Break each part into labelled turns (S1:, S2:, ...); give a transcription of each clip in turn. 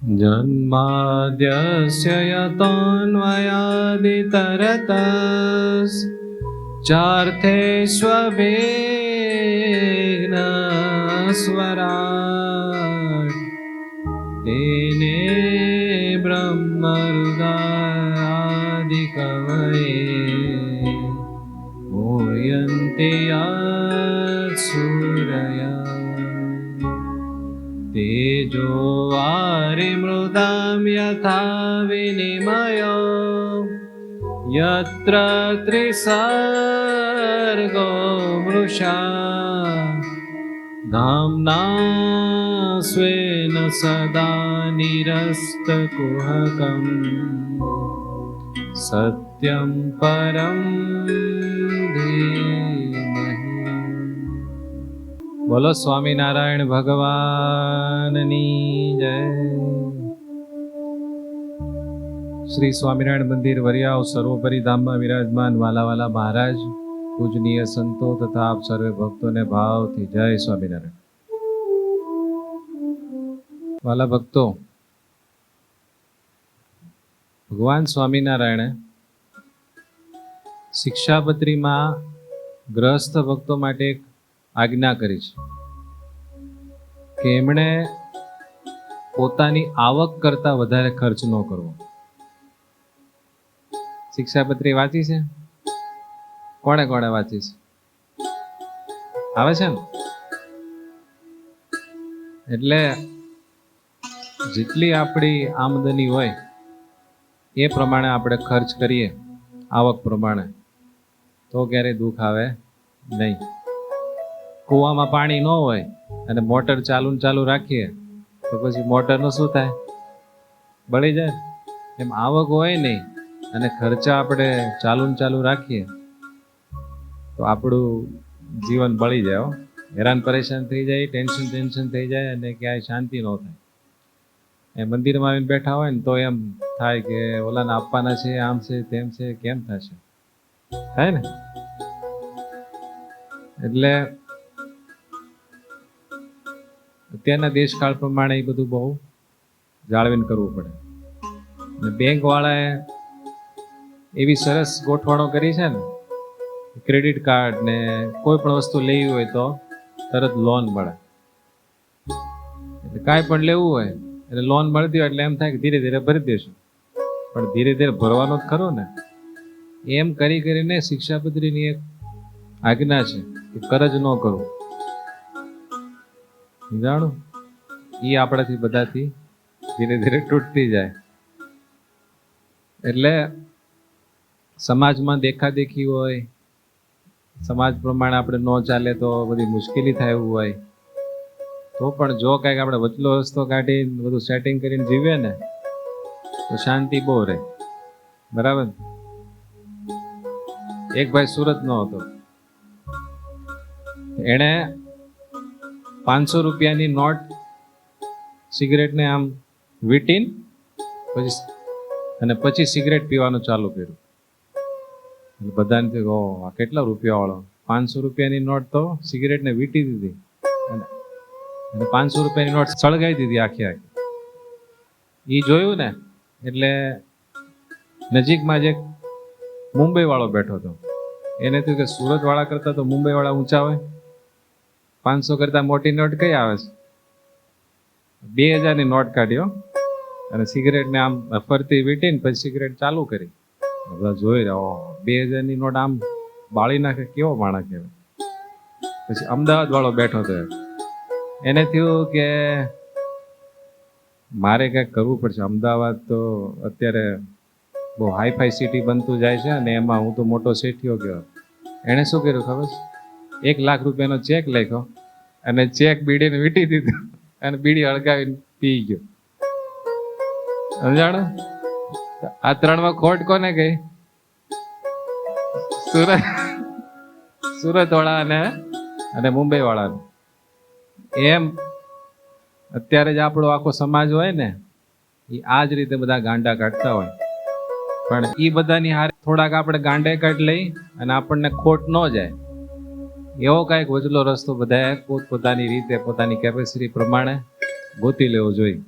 S1: जन्माद्यस्य यतोऽन्वयादितरतश्चार्थेष्वभिघ्नस्वराट् तेने ब्रह्महृदायादिकवये मूह्यन्ते सूरया तेजो वारिमृदां यथा विनिमयो यत्र त्रिसर्गो मृषा धाम्ना स्वेन सदा निरस्तकुहकं सत्यं परं धीमहि। बोलो स्वामीनारायण भगवाननी जय। श्री स्वामीनारायण मंदिर वरियाव सरोवरी धाम में विराजमान वाला महाराज, पूजनीय संतो तथा आप सर्वे भक्तों ने भाव थी जय स्वामीनारायण। वाला भक्तों, भगवान स्वामीनारायण शिक्षापत्री में गृहस्थ भक्तों माटे एक આજ્ઞા કરી છે કે એમણે પોતાની આવક કરતા વધારે ખર્ચ ન કરવો. શિક્ષાપત્રી વાંચી છે? કોણે કોણે વાંચી છે? આવે છે ને? એટલે જેટલી આપણી આમદની હોય એ પ્રમાણે આપણે ખર્ચ કરીએ, આવક પ્રમાણે, તો ક્યારેય દુઃખ આવે નહીં. કૂવામાં પાણી ન હોય અને મોટર ચાલુ રાખીએ તો પછી મોટરનું શું થાય? બળી જાય. એમ આવક હોય નહીં અને ખર્ચા આપણે ચાલુ રાખીએ તો આપણું જીવન બળી જાય. હેરાન પરેશાન થઈ જાય, ટેન્શન થઈ જાય અને ક્યાંય શાંતિ ન થાય. એ મંદિરમાં આવીને બેઠા હોય ને તો એમ થાય કે ઓલાને આપવાના છે, આમ છે, તેમ છે, કેમ થશે? થાય ને? એટલે અત્યારના દેશકાળ પ્રમાણે એ બધું બહુ જાળવીને કરવું પડે. અને બેંક વાળાએ એવી સરસ ગોઠવણો કરી છે ને, ક્રેડિટ કાર્ડ ને કોઈ પણ વસ્તુ લેવી હોય તો તરત લોન મળે. એટલે કાંઈ પણ લેવું હોય એટલે લોન મળતી હોય એટલે એમ થાય કે ધીરે ધીરે ભરી દેશું, પણ ધીરે ધીરે ભરવાનો જ ખરો ને. એમ કરીને શિક્ષાપત્રીની એક આજ્ઞા છે કે કરજ ન કરવું. જાણું એ આપણાથી બધાથી ધીરે ધીરે તૂટતી જાય. એટલે સમાજમાં દેખાદેખી હોય, સમાજ પ્રમાણે આપણે ન ચાલે તો બધી મુશ્કેલી થાય એવું હોય, તો પણ જો કંઈક આપણે વચલો રસ્તો કાઢી બધું સેટિંગ કરીને જીવે ને તો શાંતિ બહુ રહે. બરાબર? એક ભાઈ સુરતનો હતો, એણે 500 રૂપિયાની નોટ સિગરેટને આમ વીટીને પછી સિગરેટ પીવાનું ચાલુ કર્યું. બધાને થયું, ઓહ આ કેટલા રૂપિયા વાળો, 500 રૂપિયાની નોટ તો સિગરેટને વીટી દીધી અને 500 રૂપિયાની નોટ સળગાવી દીધી આખી. એ જોયું ને એટલે નજીકમાં જે મુંબઈ વાળો બેઠો હતો એને થયું કે સુરત વાળા કરતા તો મુંબઈ વાળા ઊંચા હોય. 500 કરતા મોટી નોટ કઈ આવે છે? 2000ની નોટ કાઢ્યો અને સિગરેટને આમ ફરતી વીટીને પછી સિગરેટ ચાલુ કરી. બધા જોઈ રહ્યા, 2000ની નોટ આમ બાળી નાખે, કેવો માણસ કહેવાય. પછી અમદાવાદ વાળો બેઠો હતો, એને થયું કે મારે કંઈક કરવું પડશે. અમદાવાદ તો અત્યારે બહુ હાઈફાઈ સિટી બનતું જાય છે અને એમાં હું તો મોટો શેઠિયો ગયો. એણે શું કર્યું ખબર છે? 1 લાખ રૂપિયાનો ચેક લખ્યો અને ચેક બીડીને વીટી દીધો અને બીડી હળગાવીને પી ગયો. સમજાણો? આ 3માં ખોટ કોને ગઈ? સુરત વાળા અને મુંબઈ વાળાને. એમ અત્યારે જ આપણો આખો સમાજ હોય ને એ આ જ રીતે બધા ગાંડા કાઢતા હોય, પણ એ બધાની હારે થોડાક આપણે ગાંડે કાઢ લઈ અને આપણને ખોટ ન જાય એવો કાંઈક વચલો રસ્તો બધાએ પોતપોતાની રીતે પોતાની કેપેસિટી પ્રમાણે ગોતી લેવો જોઈએ.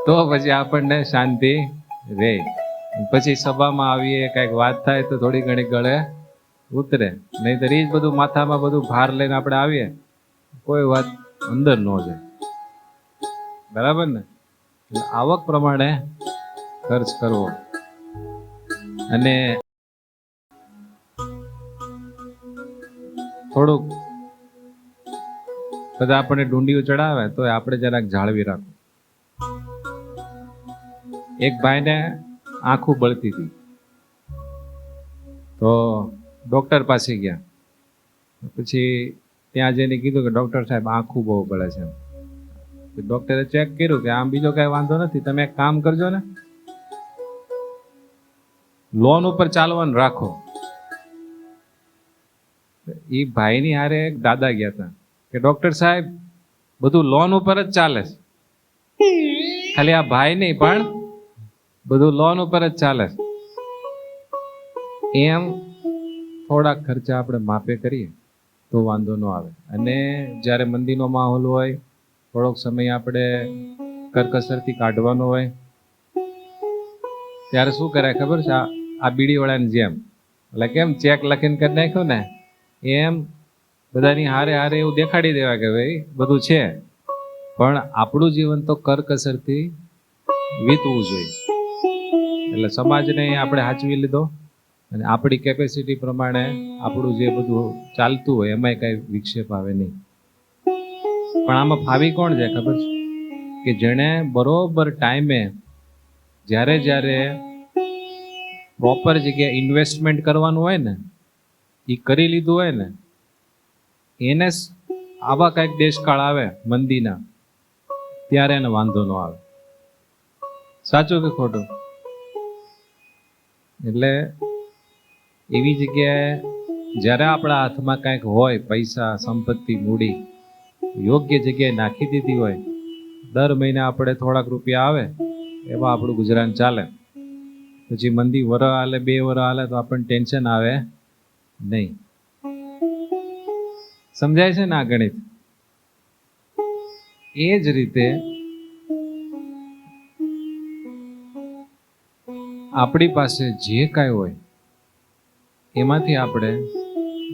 S1: તો પછી આપણને શાંતિ રહે. પછી સભામાં આવીએ, કાંઈક વાત થાય તો થોડી ઘણી ગળે ઉતરે, નહીંતર એ જ બધું માથામાં બધું ભાર લઈને આપણે આવીએ, કોઈ વાત અંદર ન જાય. બરાબર ને? એટલે આવક પ્રમાણે ખર્ચ કરવો. અને થોડુંક બધા આપણને ડુંડીઓ ચડાવે તો આપણે જરાક જાળવી રાખવું. એક ભાઈને આંખું બળતી હતી, તો ડોક્ટર પાસે ગયા. પછી ત્યાં જઈને કીધું કે ડોક્ટર સાહેબ આંખું બહુ બળે છે. ડોક્ટરે ચેક કર્યું કે આમ બીજો કાંઈ વાંધો નથી, તમે એક કામ કરજો ને, લોન ઉપર ચાલવાનું રાખો. એ ભાઈની હારે એક દાદા ગયા હતા કે ડોક્ટર સાહેબ બધું લોન ઉપર જ ચાલે છે. ખાલી આ ભાઈ નહીં પણ બધું લોન ઉપર જ ચાલે છે. એમ થોડાક ખર્ચા આપણે માપે કરીએ તો વાંધો ન આવે. અને જ્યારે મંદીનો માહોલ હોય, થોડોક સમય આપણે કરકસરથી કાઢવાનો હોય, ત્યારે શું કરાય ખબર છે? આ બીડીવાળાની જેમ, એટલે કેમ ચેક લખીને કરી નાખ્યો ને એમ બધાની હારે હારે એવું દેખાડી દેવા કે ભાઈ બધું છે, પણ આપણું જીવન તો કરકસરથી વીતવું જોઈએ. એટલે સમાજને આપણે સાચવી લીધો અને આપણી કેપેસિટી પ્રમાણે આપણું જે બધું ચાલતું હોય એમાંય કાંઈ વિક્ષેપ આવે નહીં. પણ આમાં ફાવી કોણ જાય ખબર છે? કે જેણે બરોબર ટાઈમે જ્યારે જ્યારે પ્રોપર જગ્યાએ ઇન્વેસ્ટમેન્ટ કરવાનું હોય ને એ કરી લીધું હોય ને, એને આવા કાંઈક દેશકાળ આવે મંદીના, ત્યારે એને વાંધો ન આવે. સાચું કે ખોટું? એટલે એવી જગ્યાએ જ્યારે આપણા હાથમાં કાંઈક હોય, પૈસા, સંપત્તિ, મૂડી યોગ્ય જગ્યાએ નાખી દીધી હોય, દર મહિને આપણે થોડાક રૂપિયા આવે એમાં આપણું ગુજરાન ચાલે. પછી મંદી વરસ હાલે, 2 વરસ હાલે તો આપણને ટેન્શન આવે નહીં. સમજાય છે ને આ ગણિત? એ જ રીતે આપણી પાસે જે કાંઈ હોય એમાંથી આપણે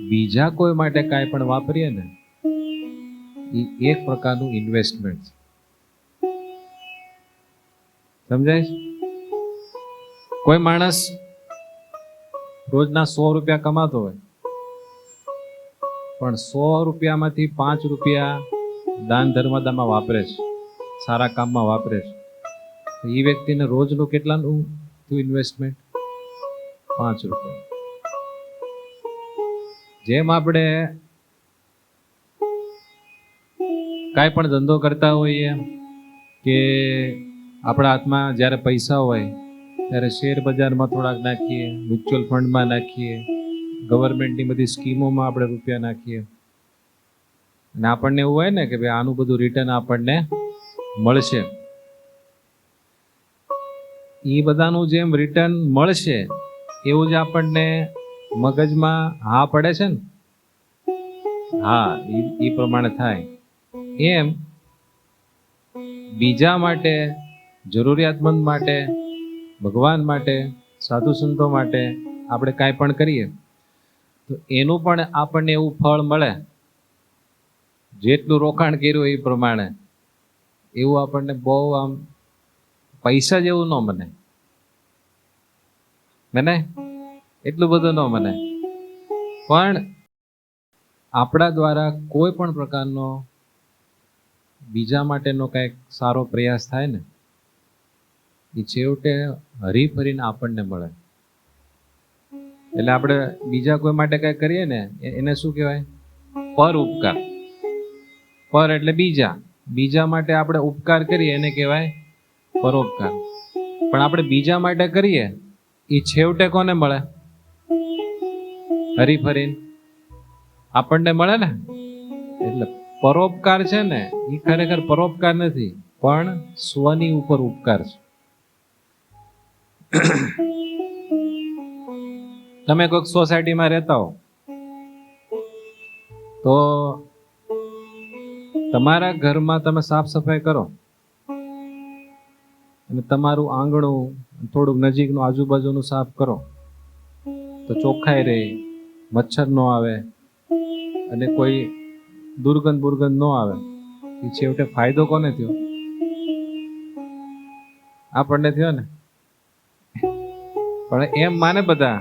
S1: બીજા કોઈ માટે કાંઈ પણ વાપરીએ ને, એ એક પ્રકારનું ઇન્વેસ્ટમેન્ટ છે. સમજાય છે? કોઈ માણસ રોજના 100 રૂપિયા કમાતો હોય, પણ 100 રૂપિયામાંથી 5 રૂપિયા દાન ધર્મદામાં વાપરે છે, સારા કામમાં વાપરે છે, તો એ વ્યક્તિને રોજનું કેટલાનું થયું ઇન્વેસ્ટમેન્ટ? 5 રૂપિયા. જેમ આપણે કાંઈ પણ ધંધો કરતા હોઈએ કે આપણા હાથમાં જ્યારે પૈસા હોય ત્યારે શેર બજારમાં થોડાક નાખીએ, મ્યુચ્યુઅલ ફંડમાં નાખીએ, ગવર્મેન્ટની બધી સ્કીમોમાં આપણે રૂપિયા નાખીએ, અને આપણને એવું હોય ને કે ભાઈ આનું બધું રિટર્ન આપણને મળશે. એ બધાનું જેમ રિટર્ન મળશે એવું જ આપણને મગજમાં હા પડે છે ને, હા એ પ્રમાણે થાય. એમ બીજા માટે, જરૂરિયાતમંદ માટે, ભગવાન માટે, સાધુ સંતો માટે આપણે કાંઈ પણ કરીએ તો એનું પણ આપણને એવું ફળ મળે, જેટલું રોકાણ કર્યું એ પ્રમાણે. એવું આપણને બહુ આમ પૈસા જેવું ન મને એટલું બધું ન મને, પણ આપણા દ્વારા કોઈ પણ પ્રકારનો બીજા માટેનો કંઈક સારો પ્રયાસ થાય ને, એ છેવટે હરીફરીને આપણને મળે. એટલે આપણે બીજા કોઈ માટે કંઈક કરીએ ને એને શું કહેવાય? પર ઉપકાર. પર એટલે બીજા, બીજા માટે આપણે ઉપકાર કરીએ એને કહેવાય પરોપકાર. પણ આપણે બીજા માટે કરીએ એ છેવટે કોને મળે? હરીફરીને આપણને મળે ને. એટલે પરોપકાર છે ને એ ખરેખર પરોપકાર નથી, પણ સ્વની ઉપર ઉપકાર છે. તમે કોઈક સોસાયટીમાં રહેતા હો તો તમારા ઘરમાં તમે સાફ સફાઈ કરો અને તમારું આંગણું થોડુંક નજીકનું આજુબાજુનું સાફ કરો તો ચોખ્ખાઈ રહે, મચ્છર ન આવે અને કોઈ દુર્ગંધ ન આવે. એ છેવટે ફાયદો કોને થયો? આપણને થયો ને. પણ એમ માને બધા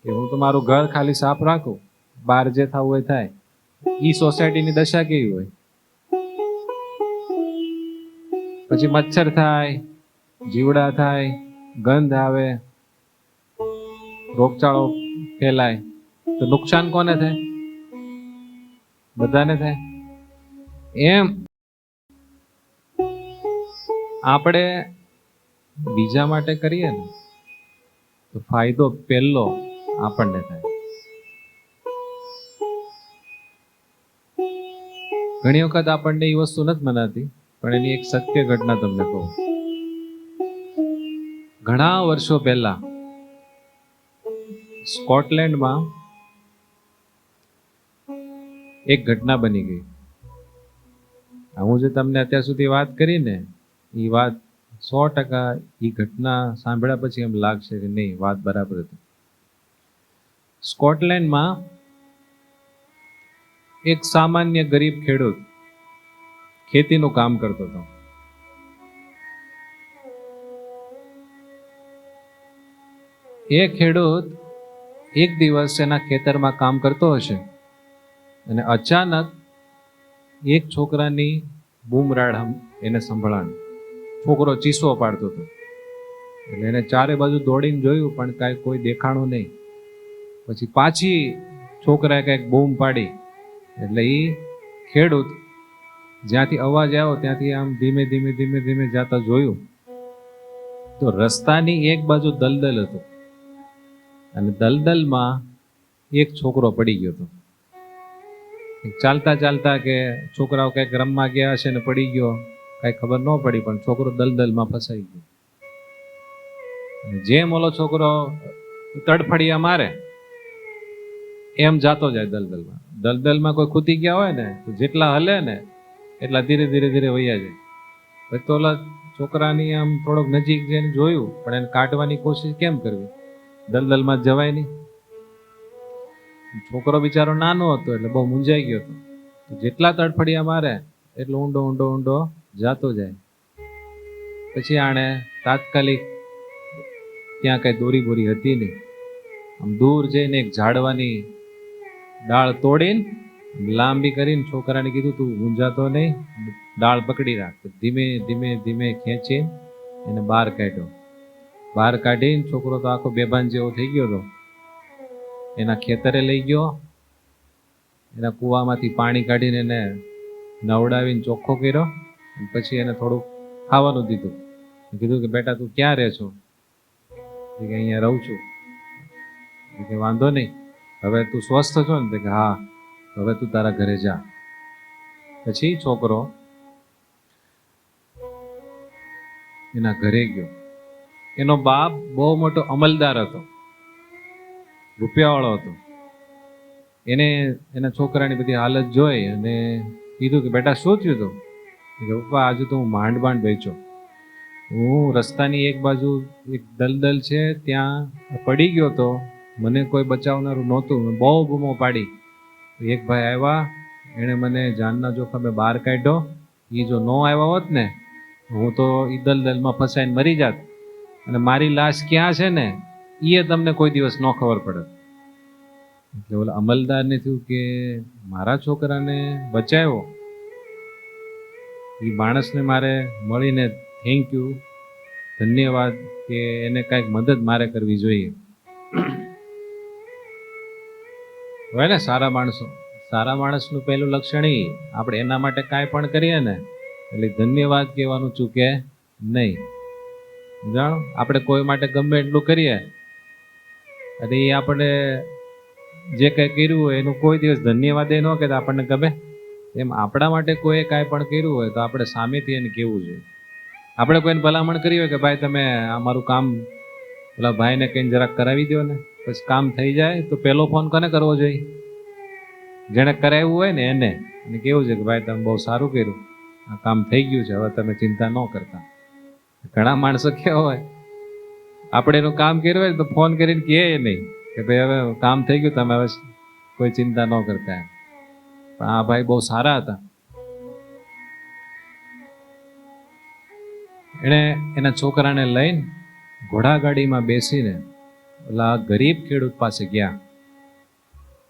S1: કે હું તો મારું ઘર ખાલી સાફ રાખું, બહાર જે થવું હોય થાય. ઈ સોસાયટીની દશા કેવી હોય? પછી મચ્છર થાય, જીવડા થાય, ગંધ આવે, રોગચાળો ફેલાય, તો નુકસાન કોને થાય? બધાને થાય. એમ આપણે બીજા માટે કરીએ ને તો ફાયદો પહેલો આપણને થાય. ઘણી વખત આપણને એ વસ્તુ નથી મનાતી, પણ એની એક સત્ય ઘટના તમને કહું. ઘણા વર્ષો પહેલા સ્કોટલેન્ડમાં એક ઘટના બની ગઈ. હું જે તમને અત્યાર સુધી વાત કરી ને એ વાત 100% એ ઘટના સાંભળ્યા પછી એમ લાગશે કે નહીં, વાત બરાબર હતી. સ્કોટલેન્ડમાં એક સામાન્ય ગરીબ ખેડૂત ખેતીનું કામ કરતો હતો. એ ખેડૂત એક દિવસ એના ખેતરમાં કામ કરતો હશે અને અચાનક એક છોકરાની બૂમરાડ એને સંભળાણી. છોકરો ચીસો પાડતો હતો. એટલે એને ચારે બાજુ દોડીને જોયું, પણ કાંઈ કોઈ દેખાણું નહીં. પછી પાછી છોકરાએ કંઈક બૂમ પાડી. એટલે એ ખેડૂત જ્યાંથી અવાજ આવ્યો ત્યાંથી આમ ધીમે ધીમે ધીમે ધીમે જતા જોયું તો રસ્તાની એક બાજુ દલદલ હતું અને દલદલમાં એક છોકરો પડી ગયો હતો. ચાલતા ચાલતા કે છોકરાઓ કંઈક રમવા ગયા હશે ને પડી ગયો, કાંઈ ખબર ન પડી, પણ છોકરો દલદલમાં ફસાઈ ગયો. જેમ ઓલો છોકરો તડફડિયા મારે એમ જાતો જાય દલદલમાં. દલદલમાં કોઈ ખૂતી ગયા હોય ને તો જેટલા હલે ને એટલા ધીરે ધીરે ધીરે વૈયા જાય. પછી તો ઓલા છોકરાની આમ થોડોક નજીક જઈને જોયું, પણ એને કાઢવાની કોશિશ કેમ કરવી? દલદલમાં જવાય નહીં. છોકરો બિચારો નાનો હતો એટલે બહુ મૂંઝાઈ ગયો હતો. જેટલા તડફડિયા મારે એટલો ઊંડો ઊંડો ઊંડો જાતો જાય. પછી આણે તાત્કાલિક, ત્યાં કઈ દોરી બોરી હતી નહીં, આમ દૂર જઈને એક ઝાડવાની ડાળ તોડીને લાંબી કરીને છોકરાને કીધું, તું મૂંઝાતો નહીં, ડાળ પકડી રાખ. ધીમે ધીમે ધીમે ખેંચી એને બહાર કાઢ્યો. બહાર કાઢીને છોકરો તો આખો બેભાન જેવો થઈ ગયો હતો. એના ખેતરે લઈ ગયો, એના કૂવામાંથી પાણી કાઢીને એને નવડાવીને ચોખ્ખો કર્યો. પછી એને થોડુંક ખાવાનું દીધું. કીધું કે બેટા તું ક્યાં રહે છો? કે અહીંયા રહું છું. કે વાંધો નહીં, હવે તું સ્વસ્થ છો ને? કે હા, હવે તું તારા ઘરે જા. પછી છોકરો એના ઘરે ગયો. એનો બાપ બહુ મોટો અમલદાર હતો, રૂપિયાવાળો હતો. એને એના છોકરાની બધી હાલત જોઈ અને કીધું કે બેટા શું થયું હતું? કે પપ્પા આજે તો હું માંડ વેચ્યો. હું રસ્તાની એક બાજુ એક દલદલ છે ત્યાં પડી ગયો તો, મને કોઈ બચાવનારું નહોતું. બહુ બૂમો પાડી. એક ભાઈ આવ્યા, એણે મને જાનના જોખમે બહાર કાઢ્યો. એ જો ન આવ્યા હોત ને હું તો એ દલદલમાં ફસાઈને મરી જાત. અને મારી લાશ ક્યાં છે ને એ તમને કોઈ દિવસ ન ખબર પડે. એટલે ઓલા અમલદારને થયું કે મારા છોકરાને બચાવ્યો, એ માણસને મારે મળીને થેન્ક યુ, ધન્યવાદ, કે એને કાંઈક મદદ મારે કરવી જોઈએ. હોય ને સારા માણસનું પહેલું લક્ષણ એ, આપણે એના માટે કાંઈ પણ કરીએ ને એટલે ધન્યવાદ કહેવાનું ચૂકે નહીં. જાણો, આપણે કોઈ માટે ગમે એટલું કરીએ અને એ આપણે જે કંઈ કર્યું હોય એનું કોઈ દિવસ ધન્યવાદ એ ન કહેતા આપણને ગમે. એમ આપણા માટે કોઈ કાંઈ પણ કર્યું હોય તો આપણે સામેથી એને કહેવું જોઈએ. આપણે કોઈને ભલામણ કરી હોય કે ભાઈ તમે અમારું કામ પેલા ભાઈને કહીને જરાક કરાવી દો ને, પછી કામ થઈ જાય તો પહેલો ફોન કોને કરવો જોઈએ? જેણે કરાવ્યું હોય ને એને. અને કેવું છે કે ભાઈ તમે બહુ સારું કર્યું, આ કામ થઈ ગયું છે, હવે તમે ચિંતા ન કરતા. ઘણા માણસો કેવા હોય, આપણે એનું કામ કર્યું હોય તો ફોન કરીને કહે નહીં કે ભાઈ હવે કામ થઈ ગયું, તમે હવે કોઈ ચિંતા ન કરતા એમ. પણ આ ભાઈ બહુ સારા હતા. એણે એના છોકરાને લઈને ઘોડાગાડીમાં બેસીને ઓલા ગરીબ ખેડૂત પાસે ગયા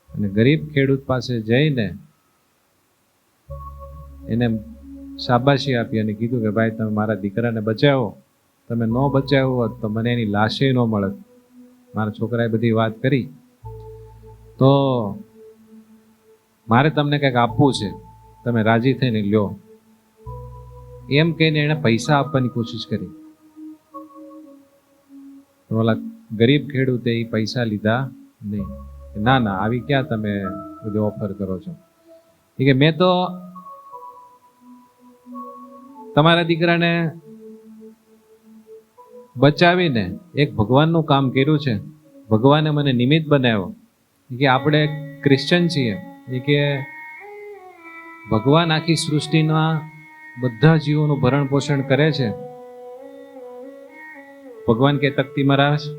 S1: અને ગરીબ ખેડૂત પાસે જઈને એને શાબાશી આપી અને કીધું કે ભાઈ તમે મારા દીકરાને બચાવો, તમે ન બચાવ્યો હોત તો મને એની લાશે ન મળત. મારા છોકરાએ બધી વાત કરી, તો મારે તમને કંઈક આપવું છે, તમે રાજી થઈને લ્યો. એમ કહીને એણે પૈસા આપવાની કોશિશ કરી. ઓલા ગરીબ ખેડૂતે એ પૈસા લીધા નહીં. ના ના, આવી ક્યાં તમે બધી ઓફર કરો છો? કે મેં તો તમારા દીકરાને બચાવીને એક ભગવાનનું કામ કર્યું છે. ભગવાને મને નિમિત્ત બનાવ્યો. કે આપણે ક્રિશ્ચન છીએ, એ કે ભગવાન આખી સૃષ્ટિના બધા જીવોનું ભરણ પોષણ કરે છે. ભગવાન કે તકતી મરાવે છે,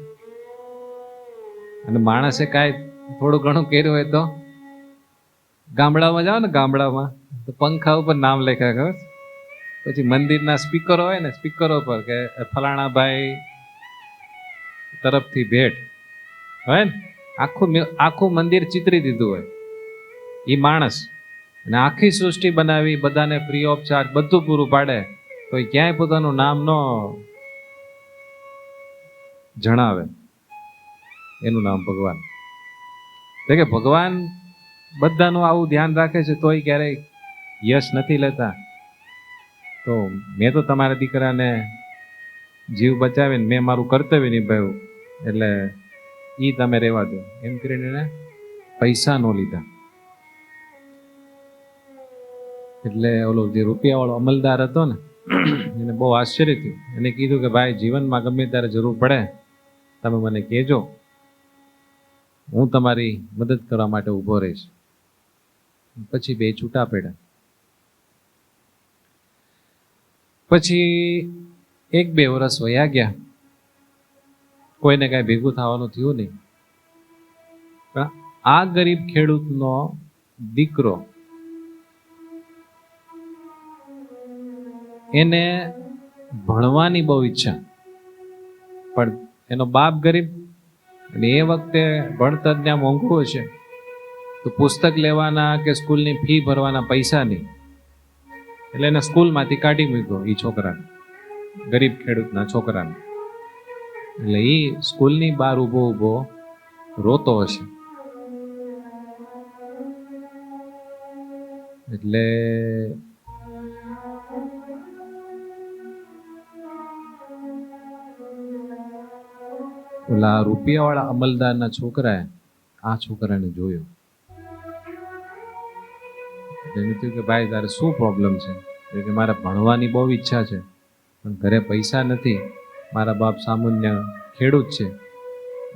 S1: અને માણસે કાંઈ થોડું ઘણું કર્યું હોય તો ગામડામાં જાઓ ને, ગામડામાં તો પંખા ઉપર નામ લખ્યા ખબર. પછી મંદિરના સ્પીકરો હોય ને, સ્પીકરો પર કે ફલાણા ભાઈ તરફથી ભેટ હોય ને, આખું મંદિર ચિતરી દીધું હોય એ માણસ, અને આખી સૃષ્ટિ બનાવી, બધાને ફ્રી ઓફ ચાર્જ બધું પૂરું પાડે, તો એ ક્યાંય પોતાનું નામ ન જણાવે. એનું નામ ભગવાન. એટલે કે ભગવાન બધાનું આવું ધ્યાન રાખે છે, તોય ક્યારેય યશ નથી લેતા. તો મેં તો તમારા દીકરાને જીવ બચાવીને મેં મારું કર્તવ્ય નિભાવ્યું, એટલે એ તમે રહેવા દો એમ કરીને એને પૈસા ન લીધા. એટલે ઓલો જે રૂપિયાવાળો અમલદાર હતો ને, એને બહુ આશ્ચર્ય થયું. એને કીધું કે ભાઈ, જીવનમાં ગમે ત્યારે જરૂર પડે તમે મને કહેજો, હું તમારી મદદ કરવા માટે ઊભો રહીશ. પછી બે છૂટા પડ્યા. પછી 1-2 વર્ષ વયા ગયા, કોઈને કાંઈ ભેગું થવાનું થયું નહીં. પણ આ ગરીબ ખેડૂતનો દીકરો, એને ભણવાની બહુ ઈચ્છા, પણ એનો બાપ ગરીબ, અને એ વખતે ભણતર ત્યાં મોંઘું હશે, તો પુસ્તક લેવાના કે સ્કૂલની ફી ભરવાના પૈસા નહીં. એટલે એને સ્કૂલમાંથી કાઢી મૂક્યો એ છોકરાને, ગરીબ ખેડૂતના છોકરાને. એટલે એ સ્કૂલની બહાર ઊભો ઊભો રોતો હશે. એટલે ઓલા રૂપિયાવાળા અમલદારના છોકરાએ આ છોકરાને જોયો. એને થયું કે ભાઈ, તારે શું પ્રોબ્લેમ છે? કે મારે ભણવાની બહુ ઈચ્છા છે, પણ ઘરે પૈસા નથી. મારા બાપ સામાન્ય ખેડૂત છે,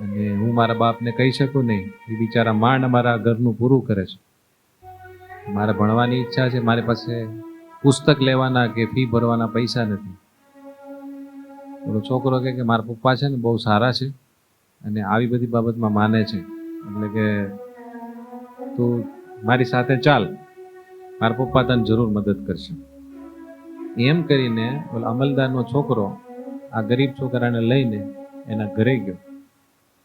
S1: અને હું મારા બાપને કહી શકું નહીં. એ બિચારા માંડ મારા ઘરનું પૂરું કરે છે. મારે ભણવાની ઈચ્છા છે, મારી પાસે પુસ્તક લેવાના કે ફી ભરવાના પૈસા નથી. તો છોકરો કે મારા પપ્પા છે ને બહુ સારા છે, અને આવી બધી બાબતમાં માને છે, એટલે કે તું મારી સાથે ચાલ, મારા પપ્પા તને જરૂર મદદ કરશે. એમ કરીને ઓલા અમલદારનો છોકરો આ ગરીબ છોકરાને લઈને એના ઘરે ગયો,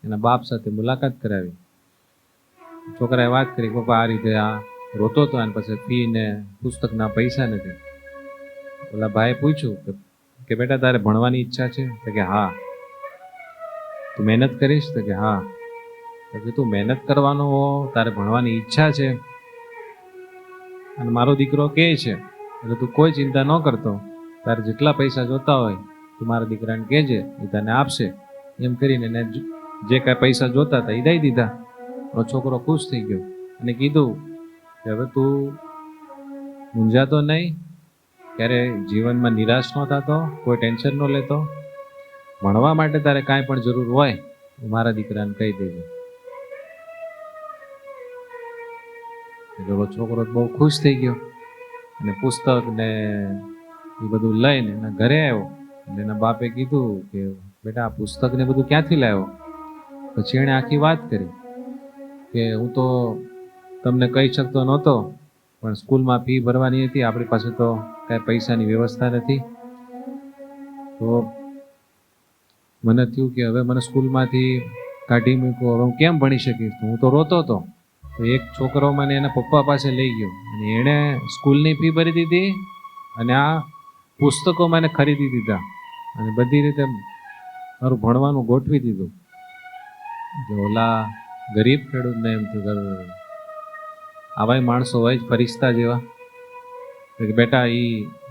S1: એના બાપ સાથે મુલાકાત કરાવી. છોકરાએ વાત કરી, પપ્પા આ રીતે આ રોતો હતો, અને પછી ફી ને પુસ્તકના પૈસા નથી. ઓલા ભાઈએ પૂછ્યું કે બેટા, તારે ભણવાની ઈચ્છા છે? તો કે હા. તું મહેનત કરીશ? તો કે હા. તો કે તું મહેનત કરવાનો હો, તારે ભણવાની ઈચ્છા છે, અને મારો દીકરો કહે છે, એટલે તું કોઈ ચિંતા ન કરતો, તારે જેટલા પૈસા જોતા હોય તું મારા દીકરાને કહેજે, એ તને આપશે. એમ કરીને એને જે કાંઈ પૈસા જોતા હતા એ દઈ દીધા. મારો છોકરો ખુશ થઈ ગયો અને કીધું કે હવે તું મૂંઝાતો નહીં, ક્યારે જીવનમાં નિરાશ ન થતો, કોઈ ટેન્શન ન લેતો. ભણવા માટે તારે કાંઈ પણ જરૂર હોય મારા દીકરાને કહી દેજો. એટલે છોકરો બહુ ખુશ થઈ ગયો, અને પુસ્તક ને એ બધું લઈને એના ઘરે આવ્યો. એટલે એના બાપે કીધું કે બેટા આ પુસ્તક ને બધું ક્યાંથી લાવ્યો? પછી એણે આખી વાત કરી કે હું તો તમને કહી શકતો નહોતો, પણ સ્કૂલમાં ફી ભરવાની હતી, આપણી પાસે તો કાંઈ પૈસાની વ્યવસ્થા નથી, તો મને થયું કે હવે મને સ્કૂલમાંથી કાઢી મૂક્યો, હવે હું કેમ ભણી શકીશ? હું તો રોતો હતો. તો એક છોકરો મને એના પપ્પા પાસે લઈ ગયો અને એણે સ્કૂલની ફી ભરી દીધી અને આ પુસ્તકો મને ખરીદી દીધા અને બધી રીતે મારું ભણવાનું ગોઠવી દીધું. ઓલા ગરીબ ખેડૂતને એમ થયું કે આવાય માણસો હોય જ ફરિશ્તા જેવા, કે બેટા એ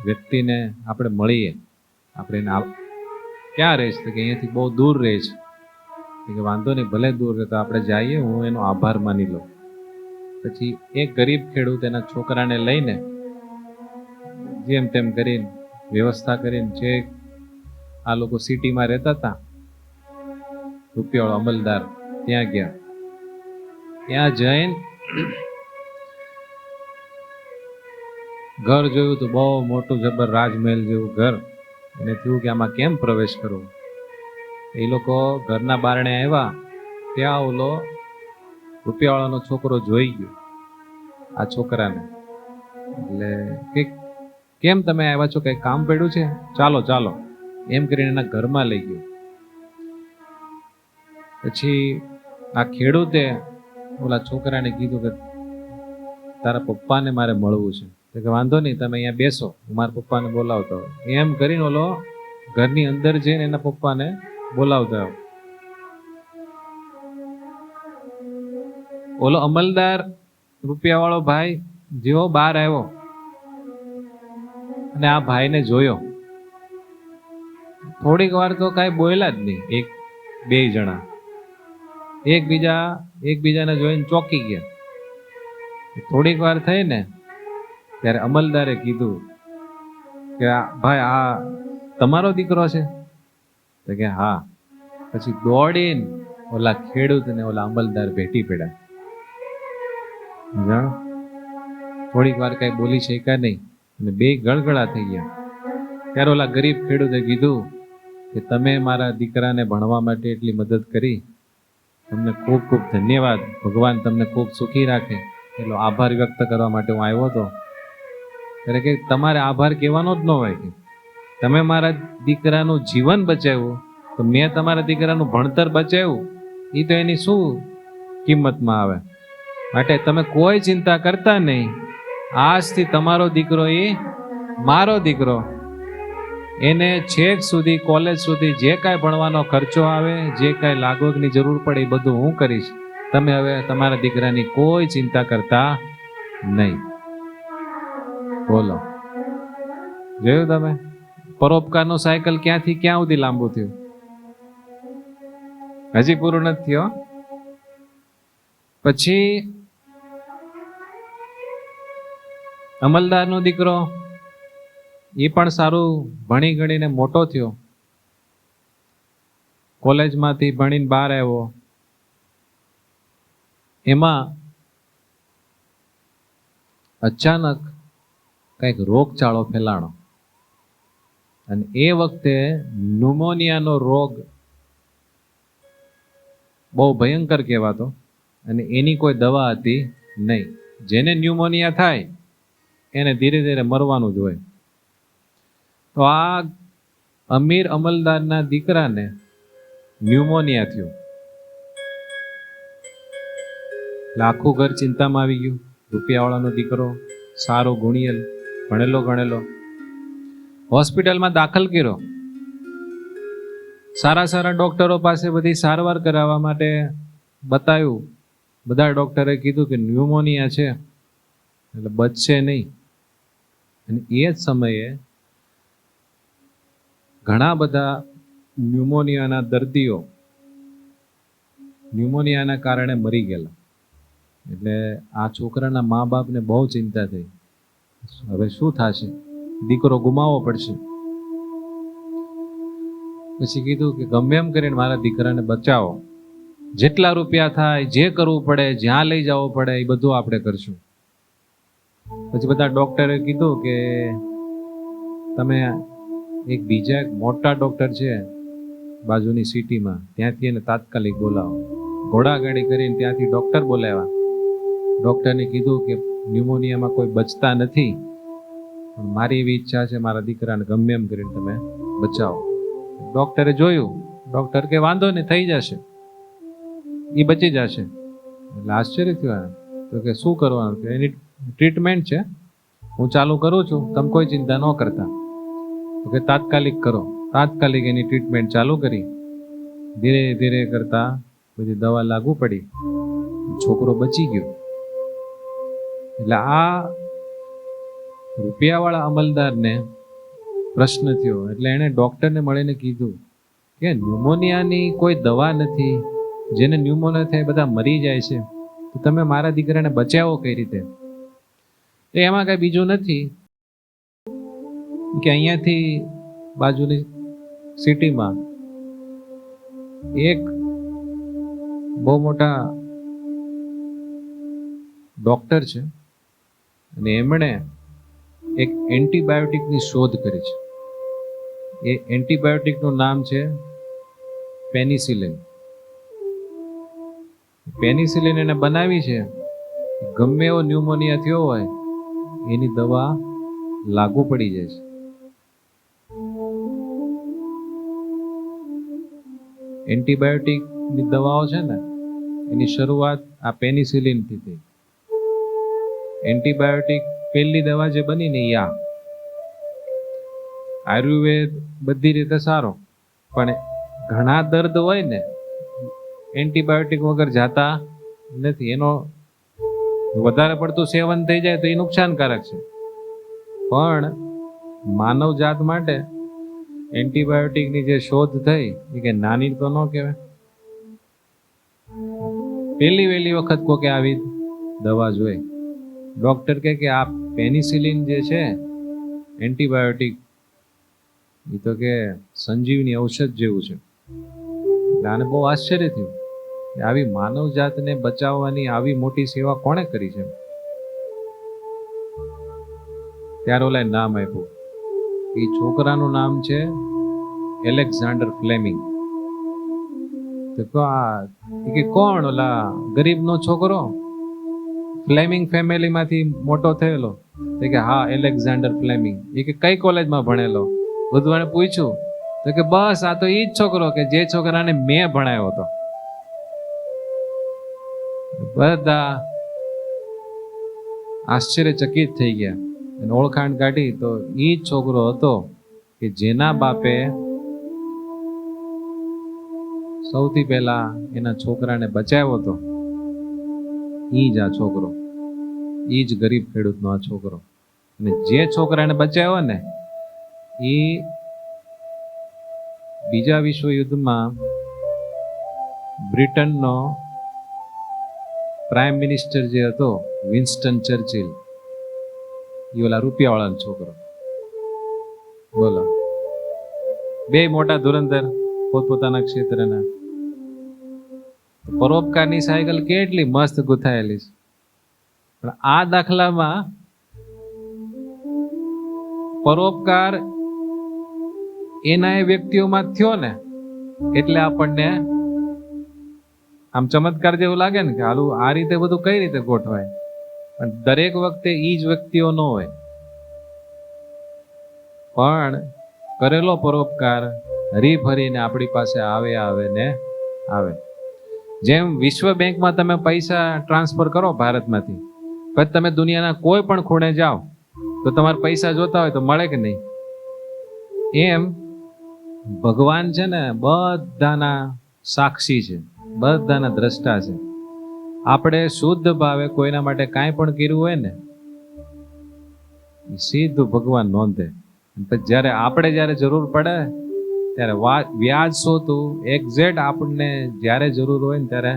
S1: વ્યક્તિને આપણે મળીએ, આપણે એને ક્યાં રહે છે? કે અહીંયાથી બહુ દૂર રહે છે. કે વાંધો નહીં, ભલે દૂર રહે તો આપણે જઈએ, હું એનો આભાર માની લઉં. પછી એક ગરીબ ખેડૂત એના છોકરાને લઈને જેમ તેમ કરીને વ્યવસ્થા કરીને જે આ લોકો સિટીમાં રહેતા હતા, રૂપિયાવાળો અમલદાર, ત્યાં ગયા. ત્યાં જઈને ઘર જોયું તો બહુ મોટું જબર રાજમહેલ જેવું ઘર. એને થયું કે આમાં કેમ પ્રવેશ કરવો? એ લોકો ઘરના બારણે આવ્યા, ત્યાં ઓલો રૂપિયાવાળાનો છોકરો જોઈ ગયો આ છોકરાને. એટલે કે કેમ તમે આવ્યા છો, કઈ કામ પડ્યું છે? ચાલો ચાલો એમ કરીને એના ઘરમાં લઈ ગયો. પછી આ ખેડૂતે ઓલા છોકરાને કીધું કે તારા પપ્પાને મારે મળવું છે. તો કે વાંધો નહીં, તમે અહીંયા બેસો, હું મારા પપ્પાને બોલાવતો. એમ કરીને ઓલો ઘરની અંદર જઈને એના પપ્પાને બોલાવતા. ઓલો અમલદાર રૂપિયાવાળો ભાઈ જેવો બહાર આવ્યો અને આ ભાઈને જોયો, થોડીક વાર તો કાંઈ બોલ્યા જ નહીં. એક બે જણા એકબીજાને જોઈને ચોંકી ગયા. થોડીક વાર થઈ ને ત્યારે અમલદારે કીધું કે ભાઈ આ તમારો દીકરો છે? તો કે હા. પછી દોડીને ઓલા ખેડૂતને ઓલા અમલદાર ભેટી પડ્યા. જાણો, થોડીક વાર કઈ બોલી શક્યા નહીં અને બે ગળગળા થઈ ગયા. ત્યારે ઓલા ગરીબ ખેડૂતે કીધું કે તમે મારા દીકરાને ભણવા માટે એટલી મદદ કરી, તમને ખૂબ ખૂબ ધન્યવાદ, ભગવાન તમને ખૂબ સુખી રાખે, એટલો આભાર વ્યક્ત કરવા માટે હું આવ્યો હતો. ત્યારે કે તમારે આભાર કહેવાનો જ ન હોય, કે તમે મારા દીકરાનું જીવન બચાવ્યું, તો મેં તમારા દીકરાનું ભણતર બચાવ્યું, એ તો એની શું કિંમતમાં આવે? માટે તમે કોઈ ચિંતા કરતા નહીં. આજથી તમારો દીકરો એ મારો દીકરો, એને છેક સુધી કોલેજ સુધી જે કાંઈ ભણવાનો ખર્ચો આવે, જે કાંઈ લાગવગની જરૂર પડે એ બધું હું કરીશ. તમે હવે તમારા દીકરાની કોઈ ચિંતા કરતા નહીં. બોલો, જોયું તમે? પરોપકારનું સાયકલ ક્યાંથી ક્યાં સુધી લાંબુ થયું? હજી પૂરું નથી થયો. પછી અમલદારનો દીકરો એ પણ સારું ભણી ગણીને મોટો થયો, કોલેજમાંથી ભણીને બહાર આવ્યો. એમાં અચાનક કંઈક રોગચાળો ફેલાણો અને એ વખતે ન્યુમોનિયાનો રોગ બહુ ભયંકર કહેવાતો અને એની કોઈ દવા હતી નહીં. જેને ન્યુમોનિયા થાય એને ધીરે ધીરે મરવાનું જ હોય. તો આ અમીર અમલદારના દીકરાને ન્યુમોનિયા થયું. આખું ઘર ચિંતામાં આવી ગયું. રૂપિયાવાળાનો દીકરો, સારો ગુણિયલ, ભણેલો ગણેલો, હોસ્પિટલમાં દાખલ કર્યો. સારા સારા ડોક્ટરો પાસે બધી સારવાર કરાવવા માટે બતાવ્યું. બધા ડોક્ટરે કીધું કે ન્યુમોનિયા છે એટલે બચશે નહીં. અને એ જ સમયે ઘણા બધા ન્યુમોનિયાના દર્દીઓ ન્યુમોનિયાના કારણે મરી ગયેલા. એટલે આ છોકરાના મા બાપને બહુ ચિંતા થઈ, હવે શું થશે, દીકરો ગુમાવવો પડશે. પછી કીધું કે ગમે એમ કરીને મારા દીકરાને બચાવો, જેટલા રૂપિયા થાય, જે કરવું પડે, જ્યાં લઈ જવો પડે એ બધું આપણે કરશું. પછી બધા ડોક્ટરે કીધું કે તમે એક બીજા મોટા ડૉક્ટર છે બાજુની સિટીમાં, ત્યાંથી એને તાત્કાલિક બોલાવો. ઘોડાગાડી કરીને ત્યાંથી ડૉક્ટર બોલાવ્યા. ડૉક્ટરને કીધું કે ન્યુમોનિયામાં કોઈ બચતા નથી, પણ મારી એવી ઈચ્છા છે મારા દીકરાને ગમે એમ કરીને તમે બચાવો. ડૉક્ટરે જોયું, ડૉક્ટર કે વાંધો નહીં, થઈ જશે, એ બચી જશે. એટલે આશ્ચર્ય થયું. તો કે શું કરવાનું? કે એની ટ્રીટમેન્ટ છે, હું ચાલુ કરું છું, તમે કોઈ ચિંતા ન કરતા. તો કે તાત્કાલિક કરો. તાત્કાલિક એની ટ્રીટમેન્ટ ચાલુ કરી. ધીરે ધીરે કરતા બધી દવા લાગુ પડી, છોકરો બચી ગયો. એટલે આ રૂપિયાવાળા અમલદારને પ્રશ્ન થયો. એટલે એણે ડૉક્ટરને મળીને કીધું કે ન્યુમોનિયાની કોઈ દવા નથી, જેને ન્યુમોનિયા થાય બધા મરી જાય છે, તો તમે મારા દીકરાને બચાવો કઈ રીતે? એમાં કાંઈ બીજું નથી કે અહીંયાથી બાજુની સિટીમાં એક બહુ મોટા ડૉક્ટર છે, અને એમણે એક એન્ટીબાયોટિકની શોધ કરી છે. એ એન્ટીબાયોટિકનું નામ છે પેનિસિલિન. પેનિસિલિન એને બનાવી છે, ગમે એવો ન્યુમોનિયા થયો હોય એની દવા લાગુ પડી જાય છે. એન્ટીબાયોટિકની દવાઓ છે ને, એની શરૂઆત આ પેનિસિલિનથી થઈ. એન્ટીબાયોટિક પહેલી દવા જે બની ને આ આયુર્વેદ બધી રીતે સારો, પણ ઘણા દર્દ હોય ને એન્ટીબાયોટિક વગર જાતા નથી. એનો વધારે પડતું સેવન થઈ જાય તો એ નુકસાનકારક છે. પણ માનવ જાત માટે એન્ટીબાયોટિકની જે શોધ થઈ એ કે નાની તો ન કહેવાય. પહેલી વહેલી વખત કોકે આવી દવા જોઈ. ડૉક્ટર કે આ પેનિસિલિન જે છે એન્ટીબાયોટિક, એ તો કે સંજીવની ઔષધ જેવું છે. એટલે આને બહુ આશ્ચર્ય થયું કે આવી માનવ જાતને બચાવવાની આવી મોટી સેવા કોણે કરી છે. ત્યારે ઓલા નામ આપ્યું. એ છોકરાનું નામ છે એલેક્ઝાન્ડર ફ્લેમિંગ. તો કે કોણ? ઓલા ગરીબનો છોકરો, ફ્લેમિંગ ફેમિલીમાંથી મોટો થયેલો. તો કે હા, એલેક્ઝાન્ડર ફ્લેમિંગ. એ કે કઈ કોલેજમાં ભણેલો? બધું પૂછ્યું. તો કે બસ આ તો એ જ છોકરો કે જે છોકરાને મેં ભણાયો હતો. બધા આશ્ચર્યચકિત થઈ ગયા અને ઓળખાણ કાઢી તો એ જ છોકરો હતો કે જેના બાપે સૌથી પહેલા એના છોકરાને બચાવ્યો હતો. એ જ આ છોકરો, એ જ ગરીબ ખેડૂતનો આ છોકરો. અને જે છોકરાને બચાવ્યો ને એ બીજા વિશ્વયુદ્ધમાં બ્રિટનનો પ્રાઇમ મિનિસ્ટર જે હતો વિન્સ્ટન ચર્ચિલ, એ ઓલા રૂપિયાવાળાનો છોકરો. બોલો, બે મોટા ધુરંધર પોતપોતાના ક્ષેત્રના. પરોપકારની સાયકલ કેટલી મસ્ત ગુથાયેલી છે. પણ આ દાખલામાં પરોપકાર એના એ વ્યક્તિઓમાં થયો ને એટલે આપણને આમ ચમત્કાર જેવું લાગે ને કે હાલું આ રીતે બધું કઈ રીતે ગોઠવાય. પણ દરેક વખતે ઈ જ વ્યક્તિઓ ન હોય, પણ કરેલો પરોપકાર હરીફરીને આપણી પાસે આવે ને આવે. જેમ વિશ્વ બેંકમાં તમે પૈસા ટ્રાન્સફર કરો ભારતમાંથી, પછી તમે દુનિયાના કોઈ પણ ખૂણે જાઓ તો તમારે પૈસા જોતા હોય તો મળે કે નહીં. એમ ભગવાન છે ને બધાના સાક્ષી છે, બધાના દ્રષ્ટા છે. આપણે શુદ્ધ ભાવે કોઈના માટે કાંઈ પણ કર્યું હોય ને સીધું ભગવાન નોંધે. જ્યારે આપણે જરૂર પડે ત્યારે વ્યાજ શોધું એક્ઝેક્ટ આપણને જ્યારે જરૂર હોય ને ત્યારે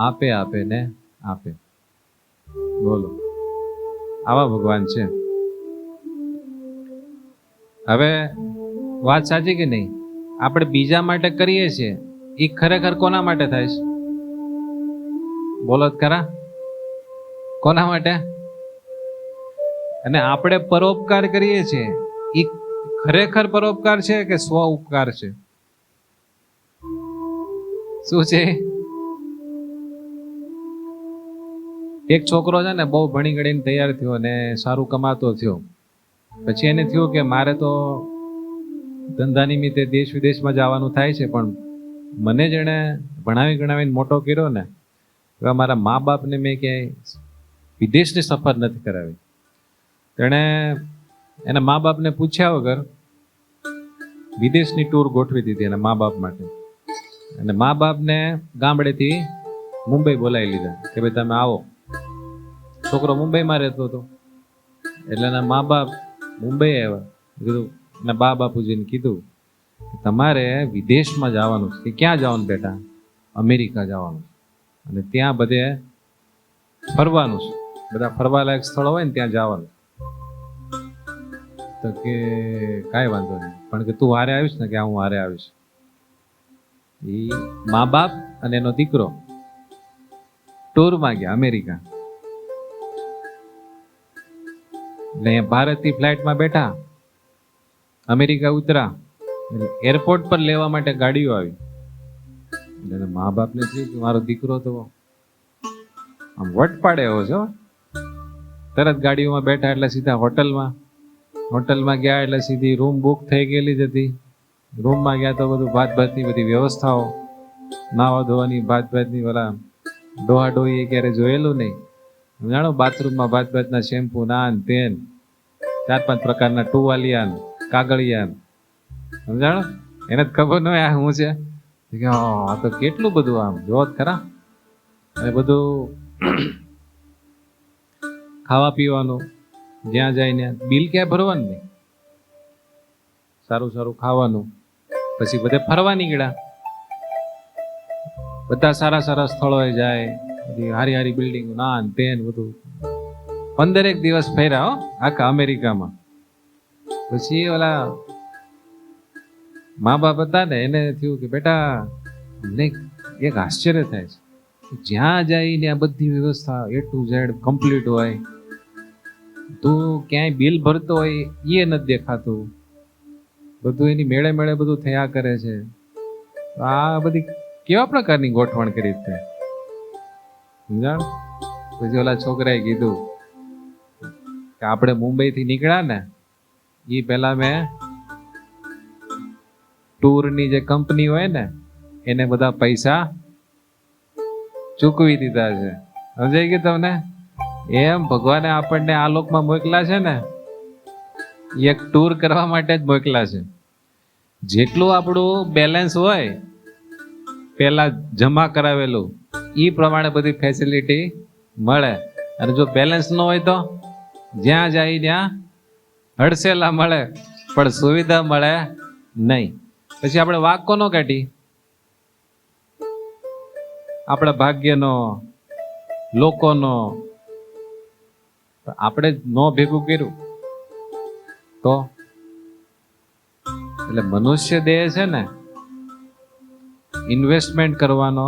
S1: આપે ને આપે. બોલો, આવા ભગવાન છે. હવે વાત સાચી કે નહીં? આપણે બીજા માટે કરીએ છીએ, એ ખરેખર કોના માટે થાય છે? બોલો ખરા, કોના માટે? અને આપણે પરોપકાર કરીએ છીએ, એ ખરેખર પરોપકાર છે કે સ્વ ઉપકાર છે? શું છે? એક છોકરો છે ને બહુ ભણી ગણીને તૈયાર થયો ને સારું કમાતો થયો. પછી એને થયું કે મારે તો ધંધા નિમિત્તે દેશ વિદેશમાં જવાનું થાય છે, પણ મને જેણે ભણાવી ગણાવીને મોટો કર્યો ને, એવા મારા મા બાપને મેં ક્યાંય વિદેશની સફર નથી કરાવી. તેણે એના મા બાપને પૂછ્યા વગર વિદેશની ટૂર ગોઠવી દીધી એના મા બાપ માટે. અને મા બાપને ગામડેથી મુંબઈ બોલાવી લીધા કે ભાઈ તમે આવો. છોકરો મુંબઈમાં રહેતો હતો એટલે એના મા બાપ મુંબઈ આવ્યા. કીધું એના બા બાપુજીને કીધું કે તમારે વિદેશમાં જવાનું છે. કે ક્યાં જવાનું બેટા? અમેરિકા જવાનું છે અને ત્યાં બધે ફરવાનું છે, બધા ફરવાલાયક સ્થળો હોય ને ત્યાં જવાનું. તો કે કાંઈ વાંધો નહીં, પણ કે તું હારે આવીશ ને? કે હું હારે આવીશ. એ મા બાપ અને એનો દીકરો ટૂરમાં ગયા અમેરિકા. એટલે અહીંયા ભારતથી ફ્લાઇટમાં બેઠા, અમેરિકા ઉતરા, એરપોર્ટ પર લેવા માટે ગાડીઓ આવી. એટલે મા બાપને થયું કે મારો દીકરો તો આમ વટ પાડે એવો છે. તરત ગાડીઓમાં બેઠા એટલે સીધા હોટલમાં ગયા એટલે સીધી રૂમ બુક થઈ ગયેલી જ હતી. રૂમમાં ગયા તો બધું ભાતની બધી વ્યવસ્થાઓ, નાવા ધોવાની ભાતની ઓલા ડોહા ડોહી ક્યારે જોયેલું નહીં. જાણો બાથરૂમમાં ભાતના શેમ્પુ નાન તેન 4-5 પ્રકારના ટુવાલિયાન કાગળિયાન, સમજાણો? એને જ ખબર ન હોય આ શું છે. કે આ તો કેટલું બધું આમ જોત ખરા. અને બધું ખાવા પીવાનું જ્યાં જઈને બિલ ક્યાં ભરવાનું નહીં, સારું સારું ખાવાનું. પછી બધે ફરવા નીકળ્યા, બધા સારા સ્થળોએ જાય, બધી હારી બિલ્ડિંગ નાન તેન બધું. 15 દિવસ ફર્યા આખા અમેરિકામાં. પછી ઓલા મા બાપ હતા ને એને થયું કે બેટા અમને એક આશ્ચર્ય થાય છે, જ્યાં જાય ને આ બધી વ્યવસ્થા A to Z કમ્પ્લીટ હોય, તું ક્યાંય બિલ ભરતો હોય એ નથી દેખાતું, બધું એની મેળે બધું થયા કરે છે. આ બધી કેવા પ્રકારની ગોઠવણ કરી છે, સમજાણ? પછી ઓલા છોકરાએ કીધું કે આપણે મુંબઈથી નીકળ્યા ને એ પહેલા મેં ટૂરની જે કંપની હોય ને એને બધા પૈસા ચૂકવી દીધા છે. સમજાઈ ગયું તમને? એમ ભગવાને આપણને આ લોકમાં મોકલા છે ને એક ટૂર કરવા માટે જ મોકલા છે. જેટલું આપણું બેલેન્સ હોય પહેલા જમા કરાવેલું એ પ્રમાણે બધી ફેસિલિટી મળે. અને જો બેલેન્સ ન હોય તો જ્યાં જાય ત્યાં હડસેલા મળે પણ સુવિધા મળે નહીં. પછી આપણે વાંક કોનો કાઢી? આપણા ભાગ્યનો, લોકોનો. આપણે જ ન ભેગું કર્યું તો. એટલે મનુષ્ય દેહ છે ને ઇન્વેસ્ટમેન્ટ કરવાનો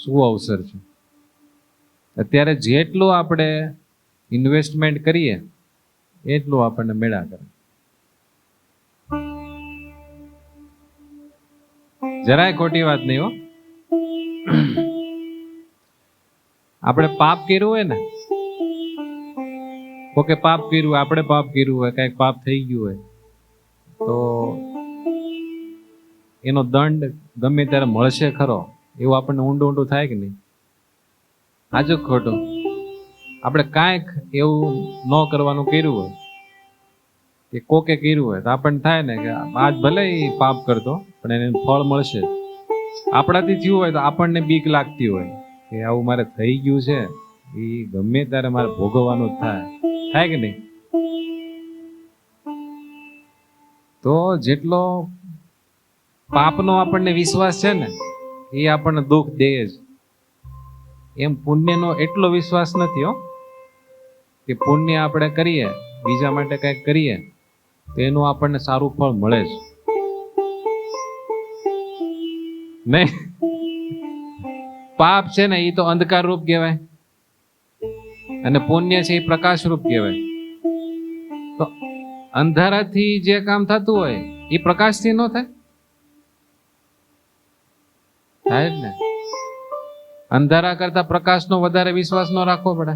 S1: શું અવસર છે. અત્યારે જેટલું આપણે ઇન્વેસ્ટમેન્ટ કરીએ એટલું આપણને મેળા કરે. જરાય ખોટી વાત નહીં હો. આપણે પાપ કર્યું હોય ને, કોકે પાપ કર્યું, આપણે પાપ કર્યું હોય, કઈક પાપ થઈ ગયું હોય તો એનો દંડ ગમે ત્યારે મળશે ખરો એવું આપણને ઊંડું થાય કે નહીં? આજ ખોટું? આપણે કાંઈક એવું ન કરવાનું કર્યું હોય કે કોકે કર્યું હોય તો આપણને થાય ને કે આજ ભલે એ પાપ કરતો પણ એને ફળ મળશે. આપણાથી થયું હોય તો આપણને બીક લાગતી હોય કે આવું મારે થઈ ગયું છે, એ ગમે ત્યારે મારે ભોગવવાનું થાય કે નહીં? તો જેટલો પાપનો આપણને વિશ્વાસ છે ને એ આપણને દુઃખ દે જ. એમ પુણ્યનો એટલો વિશ્વાસ નથી હો કે પુણ્ય આપણે કરીએ, બીજા માટે કંઈક કરીએ તો એનું આપણને સારું ફળ મળે જ નહીં. પાપ છે ને એ તો અંધકાર રૂપ કહેવાય અને પુણ્ય છે એ પ્રકાશ રૂપ કહેવાય. તો અંધારાથી જે કામ થતું હોય એ પ્રકાશથી ન થાય? થાય જ ને. અંધારા કરતા પ્રકાશનો વધારે વિશ્વાસ ન રાખવો પડે.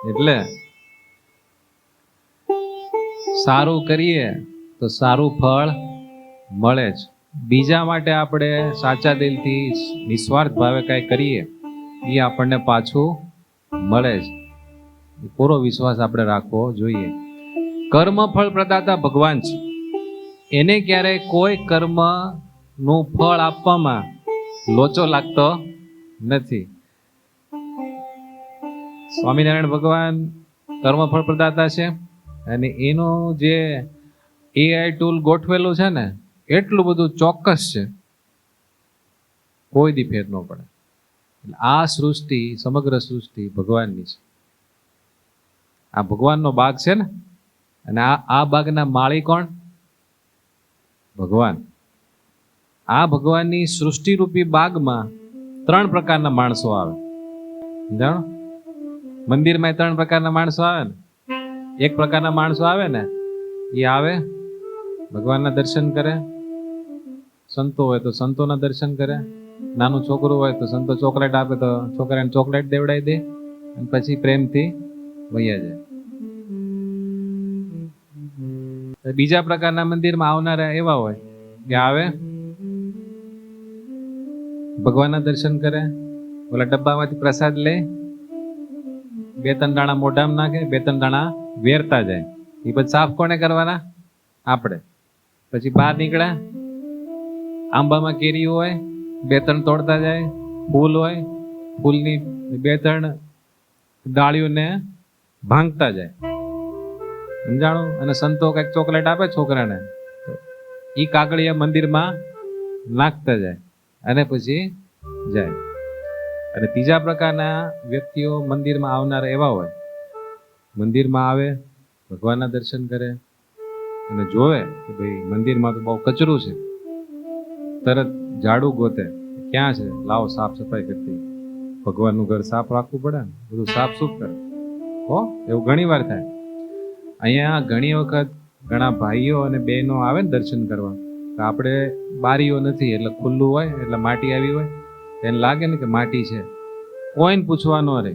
S1: એટલે સારું કરીએ તો સારું ફળ મળે જ. બીજા માટે આપણે સાચા દિલથી નિસ્વાર્થ ભાવે કાંઈ કરીએ એ આપણને પાછું મળે જ. પૂરો વિશ્વાસ આપણે રાખવો જોઈએ. કર્મ ફળ પ્રદાતા ભગવાન છે. એને ક્યારેય કોઈ કર્મનું ફળ આપવામાં લોચો લાગતો નથી. સ્વામિનારાયણ ભગવાન કર્મફળ પ્રદાતા છે અને એનું જે એઆઈ ટૂલ ગોઠવેલું છે ને એટલું બધું ચોક્કસ છે, કોઈ દી ફેર ન પડે. આ સૃષ્ટિ, સમગ્ર સૃષ્ટિ ભગવાનની છે. આ ભગવાનનો બાગ છે ને, અને આ બાગના માળી કોણ? ભગવાન. આ ભગવાનની સૃષ્ટિરૂપી બાગમાં 3 પ્રકારના માણસો આવે. જાણો, મંદિરમાં 3 પ્રકારના માણસો આવે ને. એક પ્રકારના માણસો આવે ને, એ આવે ભગવાનના દર્શન કરે, સંતો હોય તો સંતોના દર્શન કરે, નાનું છોકરું હોય તો સંતો ચોકલેટ આપે તો છોકરાને ચોકલેટ દેવડાવી દે, અને પછી પ્રેમથી વૈયા જાય. બીજા પ્રકારના મંદિરમાં આવનારા એવા હોય કે આવે ભગવાનના દર્શન કરે, ઓલા ડબ્બામાંથી પ્રસાદ લે, 2-3 દાણા મોઢામાં નાખે, 2-3 દાણા વેરતા જાય. એ પછી સાફ કોને કરવાના? આપણે. પછી બહાર નીકળ્યા, આંબામાં કેરી હોય 2-3 તોડતા જાય, ફૂલ હોય, ફૂલની 2-3 ડાળીઓને ભાંગતા જાય. સમજાણું? અને સંતો કઈક ચોકલેટ આપે છોકરાને, ઈ કાગળિયા મંદિરમાં નાખતા જાય અને પછી જાય. અને ત્રીજા પ્રકારના વ્યક્તિઓ મંદિરમાં આવનારા એવા હોય, મંદિરમાં આવે, ભગવાનના દર્શન કરે અને જોવે કે ભાઈ મંદિરમાં તો બહુ કચરું છે, તરત ઝાડુ ગોતે, ક્યાં છે, લાવો સાફ સફાઈ કરતી. ભગવાનનું ઘર સાફ રાખવું પડે ને, બધું સાફ સુફ કરે. હો, એવું ઘણી વાર થાય. અહીંયા ઘણી વખત ઘણા ભાઈઓ અને બહેનો આવે ને દર્શન કરવા, તો આપણે બારીઓ નથી એટલે ખુલ્લું હોય, એટલે માટી આવી હોય, એને લાગે ને કે માટી છે, કોઈને પૂછવા ન રહે.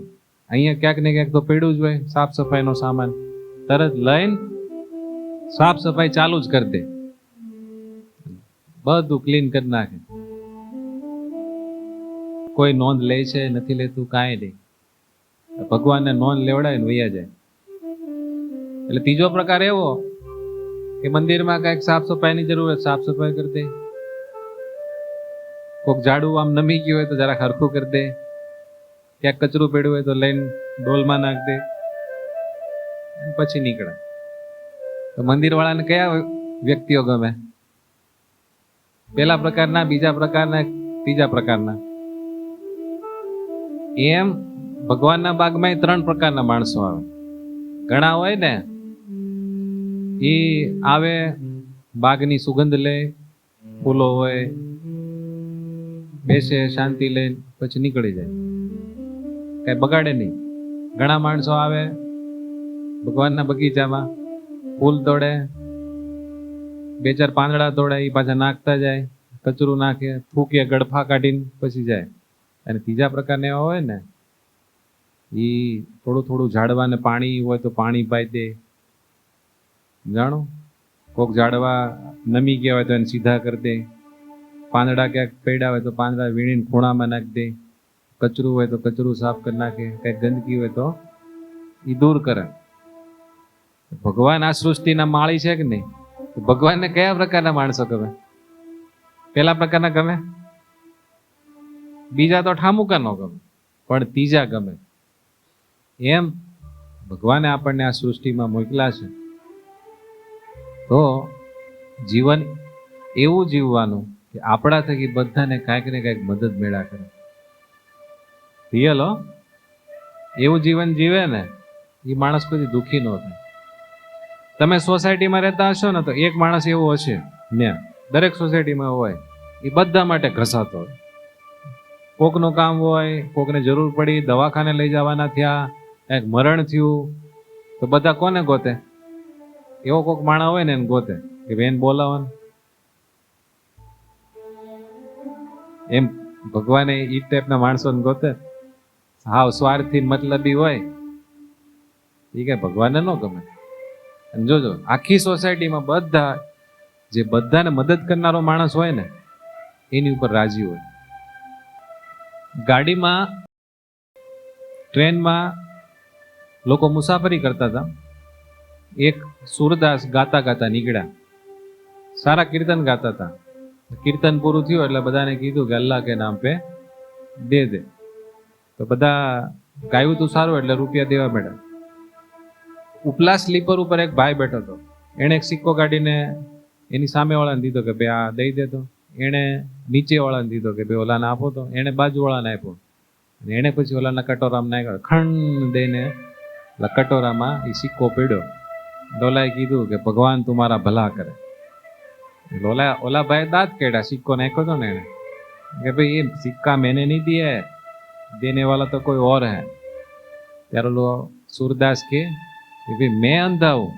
S1: અહીંયા ક્યાંક ને ક્યાંક તો પડ્યું જ હોય સાફ સફાઈનો સામાન, તરત લઈને સાફ સફાઈ ચાલુ જ કરી દે, બધું ક્લીન કરી નાખે. કોઈ નોંધ લે છે નથી લેતું, કાંઈ નહીં. ભગવાનને નોંધ લેવડાય ને વૈયા જાય. એટલે ત્રીજો પ્રકાર એવો કે મંદિરમાં કઈક સાફ સફાઈની જરૂર હોય, સાફ સફાઈ કરી દે. કોઈક ઝાડુ આમ નમી ગયું હોય તો જરા હરખું કરી દે. ક્યાંક કચરું પડ્યું હોય તો લઈને ડોલમાં નાખ દે, પછી નીકળે. તો મંદિર વાળાને કયા વ્યક્તિઓ ગમે? પેલા પ્રકારના, બીજા પ્રકારના, ત્રીજા પ્રકારના. એમ ભગવાનના બાગમાં 3 પ્રકારના માણસો આવે. ઘણા હોય ને, એ આવે બાગની સુગંધ લે, ફૂલો હોય, બેસે શાંતિ લઈને પછી નીકળી જાય, કઈ બગાડે નહીં. ઘણા માણસો આવે ભગવાનના બગીચામાં, ફૂલ તોડે, 2-4 પાંદડા તોડે, એ પાછા નાખતા જાય, કચરું નાખે, થૂકે, ગડફા કાઢીને પછી જાય. અને ત્રીજા પ્રકારના એવા હોય ને, એ થોડું ઝાડવાને પાણી હોય તો પાણી પાઈ દે. જાણો, કોક ઝાડવા નમી ગયા હોય તો એને સીધા કરી દે, પાંદડા ક્યાંક પડ્યા હોય તો પાંદડા વીણીને ખૂણામાં નાખી દે, કચરું હોય તો કચરું સાફ કરી નાખે, કંઈક ગંદકી હોય તો એ દૂર કરે. ભગવાન આ સૃષ્ટિના માળી છે કે નહીં? ભગવાનને કયા પ્રકારના માણસો ગમે? પેલા પ્રકારના ગમે, બીજા તો ઠામુકા ન ગમે, પણ ત્રીજા ગમે. એમ ભગવાને આપણને આ સૃષ્ટિમાં મોકલા છે, તો જીવન એવું જીવવાનું કે આપણા થકી બધાને કાંઈક ને કાંઈક મદદ મેળા કરે. રિયલ હો, એવું જીવન જીવે ને એ માણસ કોઈ દુઃખી ન થાય. તમે સોસાયટીમાં રહેતા હશો ને, તો એક માણસ એવો હશે ને, દરેક સોસાયટીમાં હોય, એ બધા માટે ઘસાતો હોય. કોકનું કામ હોય, કોકને જરૂર પડી, દવાખાને લઈ જવાના થયા, કંઈક મરણ થયું, તો બધા કોને ગોતે? એવો કોઈક માણા હોય ને એને ગોતે કે બેન બોલાવવાનું. એમ ભગવાને ઈ ટાઈપના માણસોને ગોતે. હાવ સ્વાર્થી મતલબી હોય એ કઈ ભગવાનને ન ગમે. અને જોજો આખી સોસાયટીમાં બધા જે બધાને મદદ કરનારો માણસ હોય ને એની ઉપર રાજી હોય. ગાડીમાં, ટ્રેનમાં લોકો મુસાફરી કરતા હતા. એક સુરદાસ ગાતા ગાતા નીકળ્યા, સારા કીર્તન ગાતા હતા. કીર્તન પૂરું થયું એટલે બધાને કીધું કે અલ્લાહ કે નામ પે દે દે. તો બધા ગાયું તું સારું એટલે રૂપિયા દેવા માંડ્યા. ઉપલા સ્લીપર ઉપર એક ભાઈ બેઠો હતો. એણે એક સિક્કો કાઢીને એની સામે વાળાને દીધો કે બે આ દઈ દેતો. એણે નીચે વાળાને દીધો કે બે ઓલાને આપો તો. એણે બાજુ વાળાને આપ્યો અને એણે પછી ઓલાના કટોરામાં નાખ્યો. ખંડ દઈને કટોરામાં એ સિક્કો પડ્યો. ડોલાએ કીધું કે ભગવાન તુમારા ભલા કરે. ઓલા ભાઈ દાંત કાઢ્યા, સિક્કો નાખ્યો હતો ને એને કે ભાઈ ये सिक्का मैंने नहीं दिया है, देने वाला तो कोई और है. ત્યારે ઓલો सूरदास के भाई मैं अंधा हूं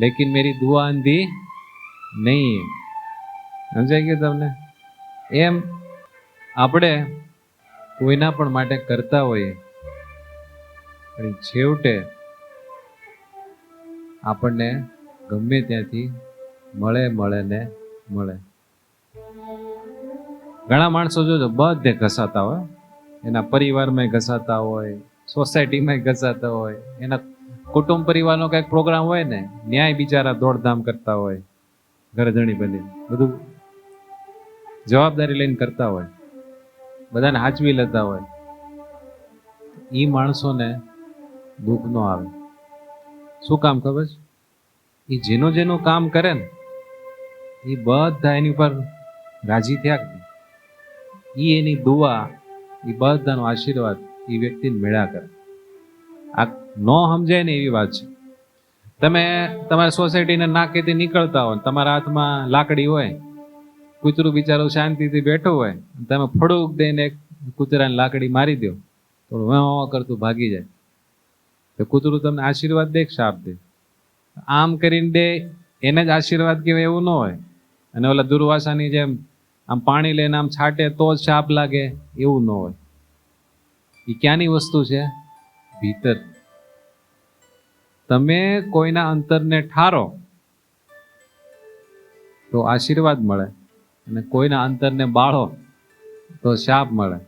S1: लेकिन मेरी दुआ अंधी नहीं. સમજાય ગયું તમને? એમ આપણે કોઈના પણ માટે કરતા હોઈએ પણ છેવટે આપણને ગમે ત્યાંથી મળે ને મળે. ઘણા માણસો જોજો બધે ઘસાતા હોય, એના પરિવારમાં ઘસાતા હોય, સોસાયટીમાં ઘસાતા હોય, એના કુટુંબ પરિવારનો કંઈક પ્રોગ્રામ હોય ને ન્યાય બિચારા દોડધામ કરતા હોય, ઘરધણી બની બધું જવાબદારી લઈને કરતા હોય, બધાને હાચવી લેતા હોય. એ માણસોને દુઃખ ન આવે. શું કામ ખબર છે? એ જેનું કામ કરે ને એ બધા એની ઉપર રાજી થયા. એ એની દુઆ, એ બધાનો આશીર્વાદ એ વ્યક્તિને મેળા કરે. આ ન સમજાય ને એવી વાત છે. તમે તમારી સોસાયટીને નાકેથી નીકળતા હોય, તમારા હાથમાં લાકડી હોય, કૂતરું બિચારું શાંતિથી બેઠું હોય, તમે ફડુક દઈને કૂતરાને લાકડી મારી દો, થોડું વાં કરતું ભાગી જાય, તો કૂતરું તમને આશીર્વાદ દે કે શાપ દે? આમ કરીને દે એને જ આશીર્વાદ કહેવાય એવું ન હોય. અને ઓલા દુર્વાસાની જેમ આમ પાણી લઈને આમ છાંટે તો જ શાપ લાગે એવું ન હોય. એ ક્યાંની વસ્તુ છે? ભીતર. તમે કોઈના અંતરને ઠારો તો આશીર્વાદ મળે, અને કોઈના અંતરને બાળો તો શાપ મળે.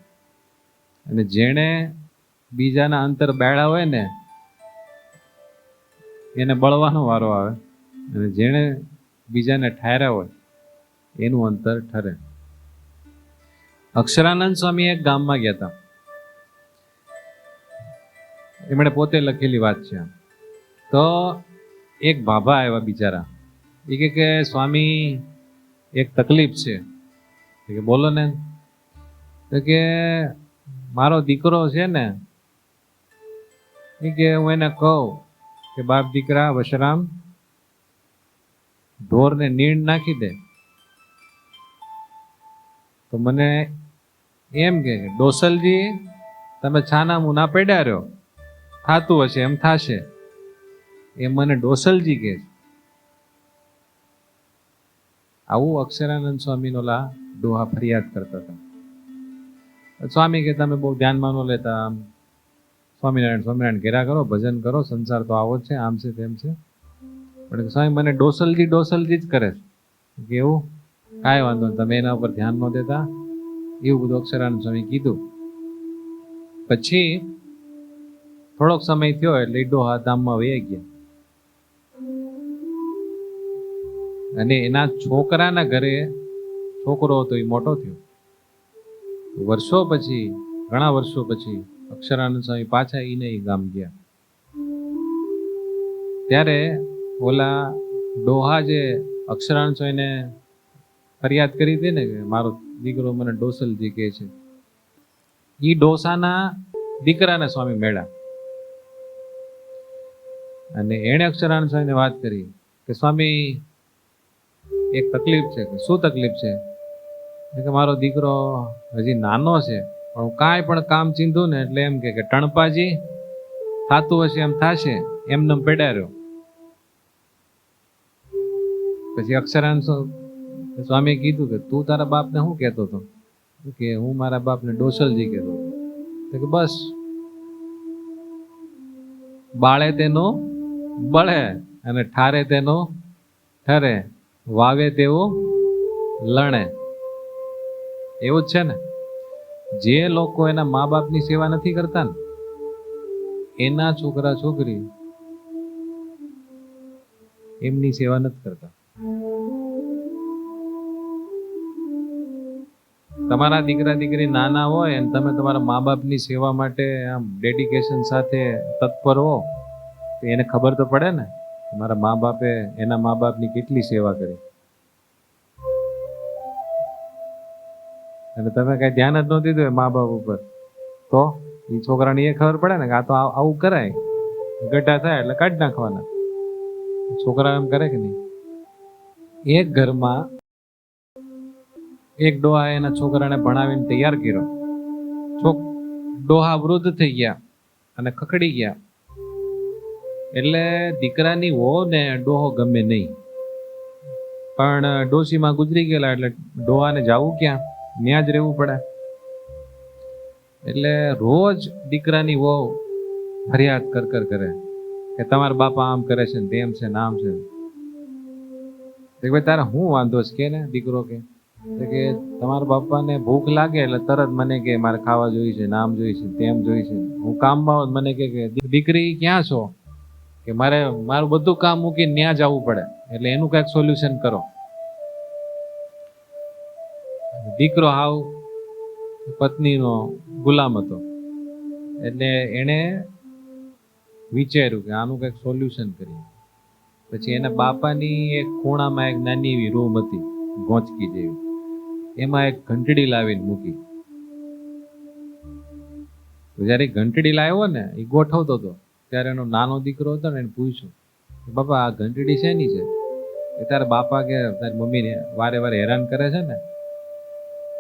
S1: અને જેણે બીજાના અંતર બાળ્યા હોય ને એને બળવાનો વારો આવે, અને જેણે બીજાને ઠાર્યા હોય એનું અંતર ઠરે. અક્ષરાનંદ સ્વામી એક ગામમાં ગયા હતા. એમણે પોતે લખેલી વાત છે. તો એક બાબા આવ્યા બિચારા. એ કે સ્વામી એક તકલીફ છે. કે બોલો ને. તો કે મારો દીકરો છે ને, એ કે હું એને કહું કે બાપ દીકરા વશરામ ઢોરને નીણ નાખી દે, તો મને એમ કે ડોસલજી તમે છાના મુના પડ્યા રહ્યો, થાતું હશે એમ થાશે, એમ મને ડોસલજી કે. આવું અક્ષરાનંદ સ્વામીનો લા ડોહા ફરિયાદ કરતા હતા. સ્વામી કે તમે બહુ ધ્યાનમાં ન લેતા, આમ સ્વામિનારાયણ સ્વામિનારાયણ ઘેરા કરો, ભજન કરો, સંસાર તો આવો જ છે, આમ છે તેમ છે. પણ સ્વામી મને ડોસલજી જ કરે છે. એવું કાંઈ વાંધો નહીં, તમે એના ઉપર ધ્યાન ન દેતા. એવું બધું અક્ષરાનંદ સ્વામી કીધું. પછી થોડોક સમય થયો એટલે ડોહા ધામમાં વહી ગયા. અને એના છોકરાના ઘરે છોકરો હતો, એ મોટો થયો. વર્ષો પછી, ઘણા વર્ષો પછી અક્ષરાનંદ સ્વામી પાછા એને ગામ ગયા. ત્યારે ઓલા ડોહા જે અક્ષરાનંદ સ્વામીને ફરિયાદ કરી હતી ને કે મારો દીકરો મને ડોસલજી કહે છે, એ ડોસાના દીકરાને સ્વામી મળ્યા. અને એણે અક્ષરાનંદ સ્વામીને વાત કરી કે સ્વામી એક તકલીફ છે. કે શું તકલીફ છે? કે મારો દીકરો હજી નાનો છે, પણ હું કાંઈ પણ કામ ચીંધું ને એટલે એમ કે ટણપાજી થાતું હશે એમ થાશે, એમને પડ્યા રહ્યો. પછી અક્ષરાન સ્વામીએ કીધું કે તું તારા બાપને શું કહેતો હતો? કે હું મારા બાપને ડોસલજી કહેતો હતો. કે બસ બાળે તેનો બળે અને ઠારે તેનો ઠરે, વાવે તેવો લણે. એવું જ છે ને. જે લોકો એના મા બાપની સેવા નથી કરતા ને એના છોકરા છોકરી એમની સેવા નથી કરતા. તમારા દીકરા દીકરી નાના હોય અને તમે તમારા મા બાપની સેવા માટે આમ ડેડિકેશન સાથે તત્પર હો તો એને ખબર તો પડે ને મારા મા બાપે એના મા બાપની કેટલી સેવા કરી. અને તમે કઈ ધ્યાન જ ન દીધું મા બાપ ઉપર તો એ છોકરાને એ ખબર પડે ને કે આ તો આવું કરાય, ગઢા થાય એટલે કાઢી નાખવાના. છોકરા એમ કરે કે નહીં. એક ઘરમાં એક ડોહા એના છોકરાને ભણાવીને તૈયાર કર્યો. ડોહા વૃદ્ધ થઈ ગયા અને ખખડી ગયા. એટલે દીકરાની વહુ ને ડોહો ગમે નહીં, પણ ડોશીમાં ગુજરી ગયેલા એટલે ડોહાને જવું ક્યાં, ત્યાં જ રહેવું પડે. એટલે રોજ દીકરાની વહુ ફરિયાદ કર કરે કે તમારા બાપા આમ કરે છે ને તેમ છે ને આમ છે. ભાઈ તારે હું વાંધો છે કે ને દીકરો કે તમારા બાપાને ભૂખ લાગે એટલે તરત મને કે મારે ખાવા જોઈએ છે, નામ જોઈએ છે, તેમ જોઈએ છે. હું કામમાં મને કે દીકરી ક્યાં છો? કે મારે મારું બધું કામ મૂકીને ત્યાં જવું પડે, એટલે એનું કઈક સોલ્યુશન કરો. દીકરો હાવ પત્નીનો ગુલામ હતો એટલે એને વિચાર્યું કે આનું કઈક સોલ્યુશન કરીએ. પછી એના બાપાની એક ખૂણામાં એક નાની એવી રૂમ હતી ગોંચકી જેવી, એમાં એક ઘંટડી લાવીને મૂકી. જયારે ઘંટડી લાવ્યો ને એ ગોઠવતો હતો ત્યારે એનો નાનો દીકરો હતો ને એને પૂછ્યું બાપા આ ઘંટડી શેની છે? એ તારા બાપા કે તારી મમ્મીને વારે વારે હેરાન કરે છે ને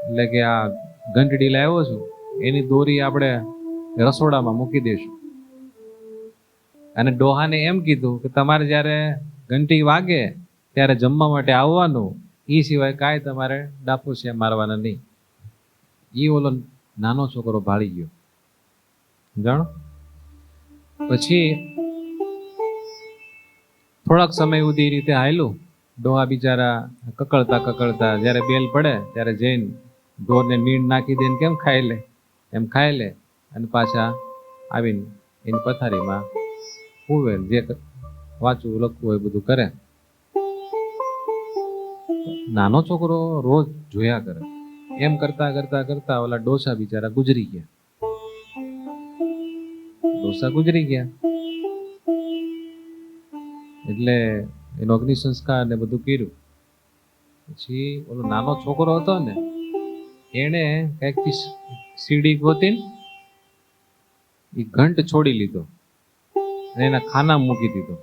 S1: એટલે કે આ ઘંટડી લાવ્યો છું, એની દોરી આપણે રસોડામાં મૂકી દઈશું. અને ડોહાને એમ કીધું કે તમારે જ્યારે ઘંટી વાગે ત્યારે જમવા માટે આવવાનું, એ સિવાય કાંઈ તમારે ડાપોસિયા મારવાના નહીં. એ ઓલો નાનો છોકરો ભાળી ગયો જાણો. પછી થોડાક સમય સુધી રીતે હાલ્યું. ડોહા બિચારા કકળતા જ્યારે બેલ પડે ત્યારે જઈને ઢોરને નીણ નાખી દઈને કેમ ખાઈ લે એમ ખાઈ લે અને પાછા આવીને એની પથારીમાં હુવે, જે વાંચવું લખવું હોય બધું કરે. નાનો છોકરો રોજ જોયા કરે. એમ કરતા ઓલા ડોસા બિચારા ગુજરી ગયા. એટલે એનો અગ્નિ સંસ્કાર ને બધું કર્યું. પછી ઓલો નાનો છોકરો હતો ને એને કઈકથી સીડી ગોતીને એ ઘંટ છોડી લીધો અને એના ખાના મૂકી દીધો,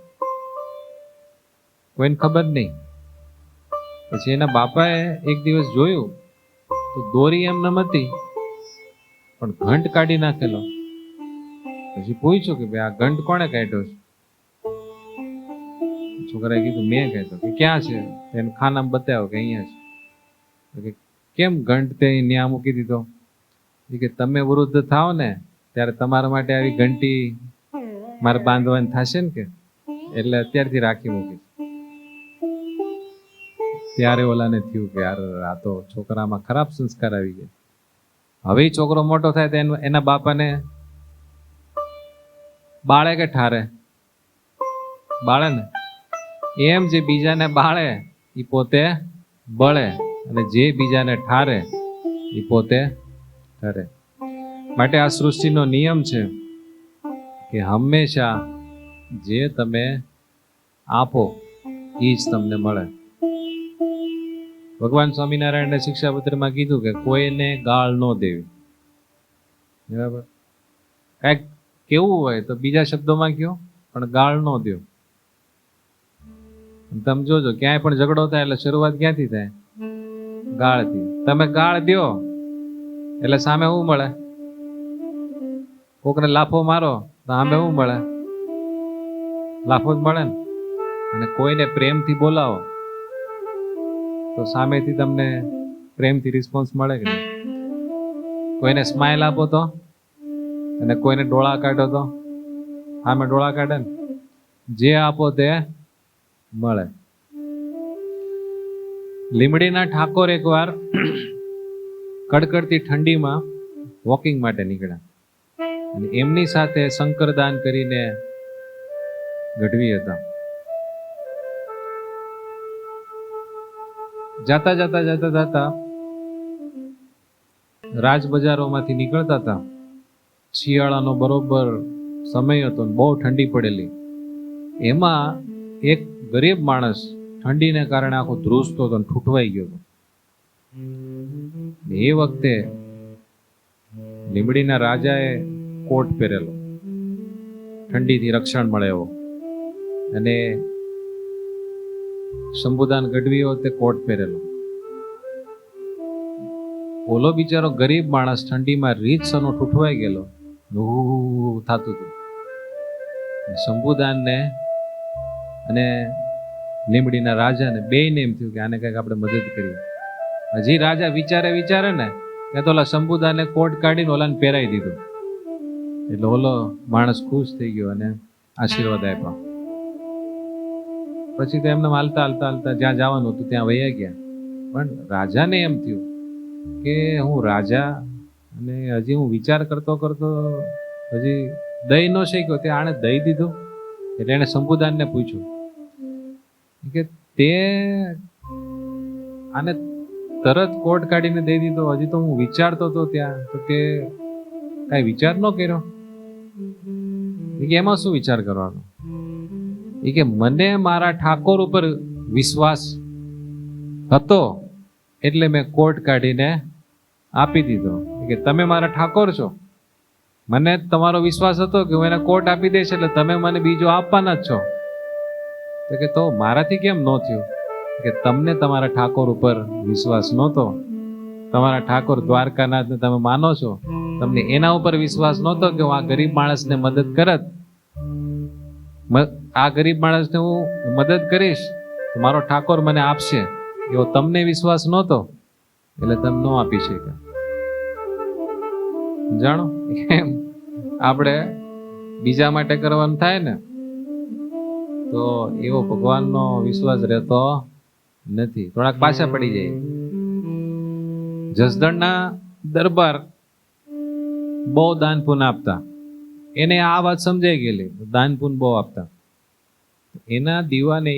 S1: કોઈને ખબર નહીં. પછી એના બાપાએ એક દિવસ જોયું તો દોરી એમ ન હતી પણ ઘંટ કાઢી નાખેલો. પછી પૂછ્યું કે ભાઈ આ ઘંટ કોણે કાઢ્યો છે? છોકરાએ કીધું મેં કાઢ્યો. કે ક્યાં છે? એને ખાનામાં બતાવ્યો કે અહીંયા છે. કેમ ઘંટ તે ન્યા મૂકી દીધો? કે તમે વૃદ્ધ થાવ ને ત્યારે તમારા માટે આવી ઘંટી મારે બાંધવાની થશે ને કે એટલે અત્યારથી રાખી મૂકી. ત્યારે ઓલાને થયું કે યાર આ તો છોકરામાં ખરાબ સંસ્કાર આવી ગયા. હવે છોકરો મોટો થાય તો એના બાપાને બાળે કે ઠારે? બાળે ને. એમ જે બીજાને બાળે એ પોતે બળે અને જે બીજાને ઠારે એ પોતે ઠરે. માટે આ સૃષ્ટિનો નિયમ છે કે હંમેશા જે તમે આપો એ જ તમને મળે. ભગવાન સ્વામિનારાયણને શિક્ષાપત્રમાં કીધું કે કોઈને ગાળ ન દેવી. બરાબર? કાંઈક કેવું હોય તો બીજા શબ્દોમાં કયો પણ ગાળ ન દો. તમે જોજો ક્યાંય પણ ઝઘડો થાય એટલે શરૂઆત ક્યાંથી થાય? ગાળથી. તમે ગાળ દો એટલે સામે શું મળે? કોકને લાફો મારો તો આંબે શું મળે? લાફો જ મળે ને. અને કોઈને પ્રેમથી બોલાવો તો સામેથી તમને પ્રેમથી રિસ્પોન્સ મળે કે નહીં? કોઈને સ્માઇલ આપો તો, અને કોઈને ડોળા કાઢો તો સામે ડોળા કાઢે ને. જે આપો તે મળે. લીમડીના ઠાકોર એકવાર કડકડતી ઠંડીમાં વોકિંગ માટે નીકળ્યા અને એમની સાથે શંકરદાન કરીને ગઢવી હતા. જાતા જાતા જાતા જાતા રાજ બજારોમાંથી નીકળતા હતા. શિયાળાનો બરોબર સમય હતો, બહુ ઠંડી પડેલી. એમાં એક ગરીબ માણસ ઠંડીને કારણે આખો ધ્રુસતો હતો, ઠૂઠવાઈ ગયો હતો. એ વખતે લીમડીના રાજાએ કોટ પહેરેલો, ઠંડીથી રક્ષણ મળે એવો, અને શંભુદાન ગઢવીઓ તે કોટ પહેરેલો. ઓલો બિચારો ગરીબ માણસ ઠંડીમાં રીતસરનો ઠૂઠવાઈ ગયેલો, થતું હતું. શંભુદાનને અને લીમડીના રાજાને બેયને એમ થયું કે આને કંઈક આપણે મદદ કરીએ. હજી રાજા વિચારે ને કે તો ઓલા શંભુદાને કોટ કાઢીને ઓલાને પહેરાવી દીધો. એટલે ઓલો માણસ ખુશ થઈ ગયો અને આશીર્વાદ આપ્યા. પછી તો એમને હાલતા હાલતા હાલતા જ્યાં જવાનું હતું ત્યાં વયા ગયા. પણ રાજાને એમ થયું કે હું રાજા અને હજી હું વિચાર કરતો કરતો હજી દહીં ન શીખ્યો, તે આણે દહીં દીધું. એટલે એને શંભુદાનને પૂછ્યું કે તે આને તરત કોટ કાઢીને દઈ દીધો, હજી તો હું વિચારતો હતો ત્યાં, તો તે કઈ વિચાર ન કર્યો? એમાં શું વિચાર કરવાનો? એ કે મને મારા ઠાકોર ઉપર વિશ્વાસ હતો એટલે મેં કોટ કાઢીને આપી દીધો. કે તમે મારા ઠાકોર છો, મને તમારો વિશ્વાસ હતો કે હું એને કોટ આપી દઈશ એટલે તમે મને બીજો આપવાના જ છો. તો કે તો મારાથી કેમ ન થયું? કે તમને તમારા ઠાકોર ઉપર વિશ્વાસ નહોતો. તમારા ઠાકોર દ્વારકાનાથને તમે માનો છો, તમને એના ઉપર વિશ્વાસ નહોતો કે હું આ ગરીબ માણસને મદદ કરત, આ ગરીબ માણસને હું મદદ કરીશ તો મારો ઠાકોર મને આપશે, એવો તમને વિશ્વાસ નહોતો એટલે તમે ન આપી શક્યા. જાણો એમ આપણે બીજા માટે કરવાનું થાય ને તો એવો ભગવાનનો વિશ્વાસ રહેતો નથી, થોડાક પાછા પડી જાય. જસદણના દરબાર બહુ દાન પુન આપતા, એને આ વાત સમજાઈ ગયેલી, દાન પુન બહુ આપતા. એના દીવાને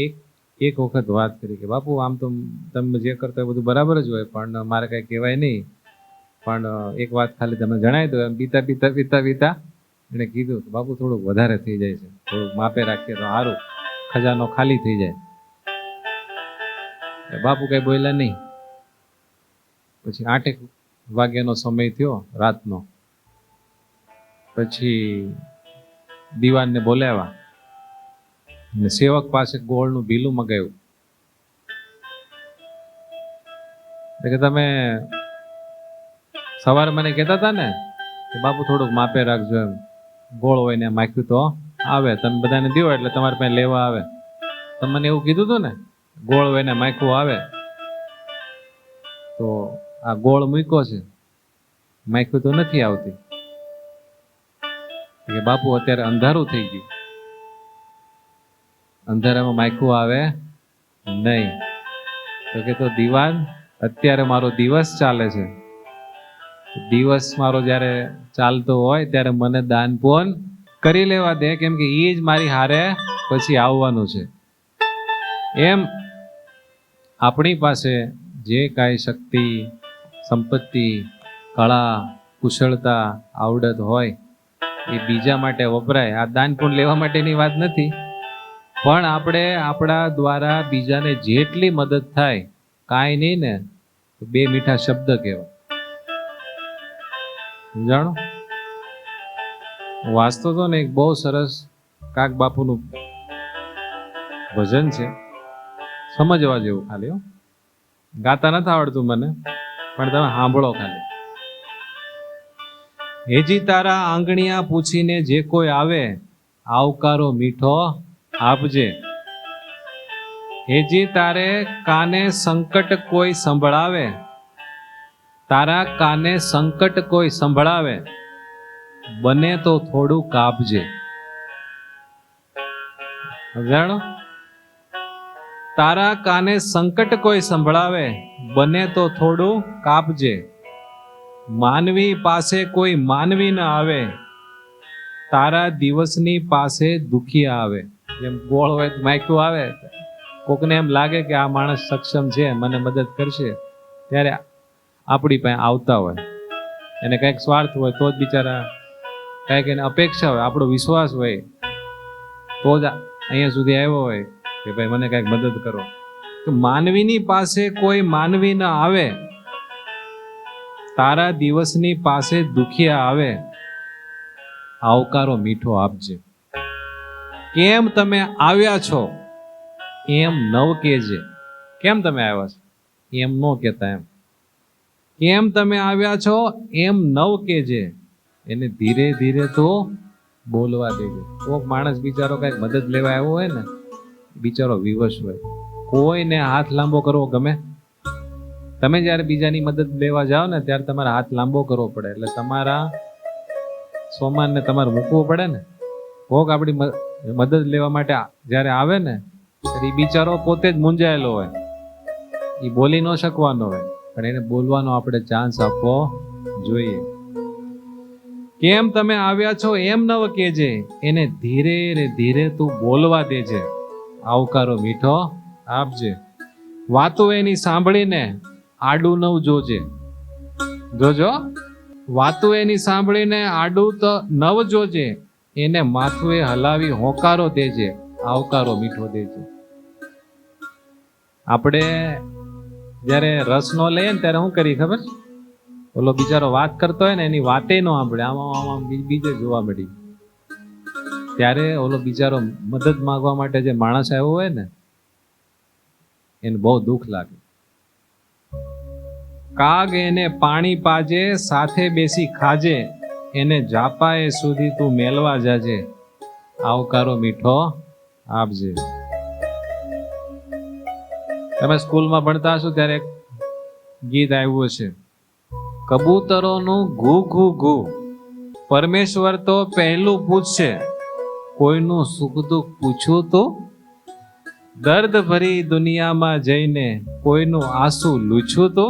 S1: એક વખત વાત કરી કે બાપુ આમ તો તમે જે કરતા હોય બધું બરાબર જ હોય, પણ મારે કઈ કહેવાય નહીં, પણ એક વાત ખાલી તમે જણાવી દો. એમ પીતા પીતા પીતા પીતા એને કીધું કે બાપુ થોડુંક વધારે થઈ જાય છે, થોડુંક માપે રાખીએ તો સારું, ખજાનો ખાલી થઈ જાય. બાપુ કઈ બોલ્યા નહીં. પછી 8 વાગ્યાનો સમય થયો રાતનો. પછી દીવાનને બોલાવ્યા અને સેવક પાસે ગોળનું ભીલું મગાવ્યું. કે તમે સવારે મને કહેતા હતા ને કે બાપુ થોડુંક માપે રાખજો, એમ ગોળ હોય ને માખ્યું તો આવે, તમે બધાને દો એટલે તમારે પાસે લેવા આવે. તમે મને એવું કીધું હતું ને ગોળ હોય ને માખ્યું આવે, તો આ ગોળ મૂક્યો છે, માખ્યું તો નથી આવતી. કે બાપુ અત્યારે અંધારું થઈ ગયું, અંધારામાં માખ્યું આવે નહીં. તો કે તો દીવાન અત્યારે મારો દિવસ ચાલે છે, દિવસ મારો જ્યારે ચાલતો હોય ત્યારે મને દાન પુન કરી લેવા દે, કેમ કે એ જ મારી હારે પછી આવવાનું છે. એમ આપણી પાસે જે કાંઈ શક્તિ, સંપત્તિ, કળા, કુશળતા, આવડત હોય એ બીજા માટે વપરાય. આ દાન પુન લેવા માટેની વાત નથી, પણ આપણે આપણા દ્વારા બીજાને જેટલી મદદ થાય, કાંઈ નહીં ને તો 2 મીઠા શબ્દ કહેવાય. જાણો વાંચતો હતો ને એક બહુ સરસ કાક બાપુનું ભજન છે, સમજવા જેવું. ખાલી ગાતા નથી આવડતું મને, પણ તમે સાંભળો ખાલી. હેજી તારા આંગણિયા પૂછીને જે કોઈ આવે, આવકારો મીઠો આપજે. હેજી તારે કાને સંકટ કોઈ સંભળાવે, તારા કાને સંકટ કોઈ સંભળાવે, બને તો થોડું કાપજે. જાણો, તારા કાને સંકટ કોઈ સંભળાવે, બને તો થોડું કાપજે. માનવી પાસે કોઈ માનવી ન આવે, તારા દિવસની પાસે દુખિયા આવે. જેમ ગોળ હોય તો માયકું આવે, કોકને એમ લાગે કે આ માણસ સક્ષમ છે, મને મદદ કરશે, ત્યારે આપણી પાસે આવતા હોય. એને કંઈક સ્વાર્થ હોય તો જ બિચારા, કંઈક એને અપેક્ષા હોય, આપણો વિશ્વાસ હોય તો જ અહીંયા સુધી આવ્યો હોય કે ભાઈ મને કંઈક મદદ કરો. તો માનવીની પાસે કોઈ માનવી ન આવે, તારા દિવસની પાસે દુખિયા આવે, આવકારો મીઠો આપજે. કેમ તમે આવ્યા છો એમ નવ કહેજે. કેમ તમે આવ્યા છો એમ ન કહેતા, એમ કેમ તમે આવ્યા છો એમ નવ કહેજે. એને ધીરે ધીરે તો બોલવા દેજે. કોક માણસ બિચારો કઈક મદદ લેવા આવ્યો હોય ને, બિચારો વિવશ હોય, કોઈને હાથ લાંબો કરવો ગમે? તમે જ્યારે બીજાની મદદ લેવા જાઓ ને ત્યારે તમારે હાથ લાંબો કરવો પડે, એટલે તમારા સોમાનને તમારે મૂકવો પડે ને. કોક આપણી મદદ લેવા માટે જ્યારે આવે ને ત્યારે એ બિચારો પોતે જ મૂંઝાયેલો હોય, એ બોલી ન શકવાનો હોય, પણ એને બોલવાનો આપણે ચાન્સ આપવો જોઈએ. કેમ તમે આવ્યા છો એમ નવ કહેજે, એને ધીરે રે ધીરે તું બોલવા દેજે, આવકારો મીઠો આપજે. વાતો એની સાંભળીને આડું નવ જોજે. જોજો, વાતો એની સાંભળીને આડું તો નવ જોજે, એને માથું એ હલાવી હોકારો દેજે, આવકારો મીઠો દેજે. આપણે જ્યારે રસ નો લઈએ ને ત્યારે શું કરી ખબર? ઓલો બિચારો વાત કરતો હોય ને એની વાતે ન સાંભળે, આમાં બીજે જોવા મળી, ત્યારે ઓલો બિચારો મદદ માંગવા માટે જે માણસ આવ્યો હોય ને એને બહુ દુઃખ લાગે. કાગ એને પાણી પાજે, સાથે બેસી ખાજે, એને જાપાએ સુધી તું મેલવા જાજે, આવકારો મીઠો આપજે. તમે સ્કૂલમાં ભણતા હશો ત્યારે એક ગીત આવ્યું છે, કબૂતરોનું ઘૂ ઘૂ ઘૂ, પરમેશ્વર તો પહેલું પૂછશે, કોઈનું સુખ દુઃખ પૂછ્યું તો? દર્દ ભરી દુનિયામાં જઈને કોઈનું આંસુ લૂછ્યું તો?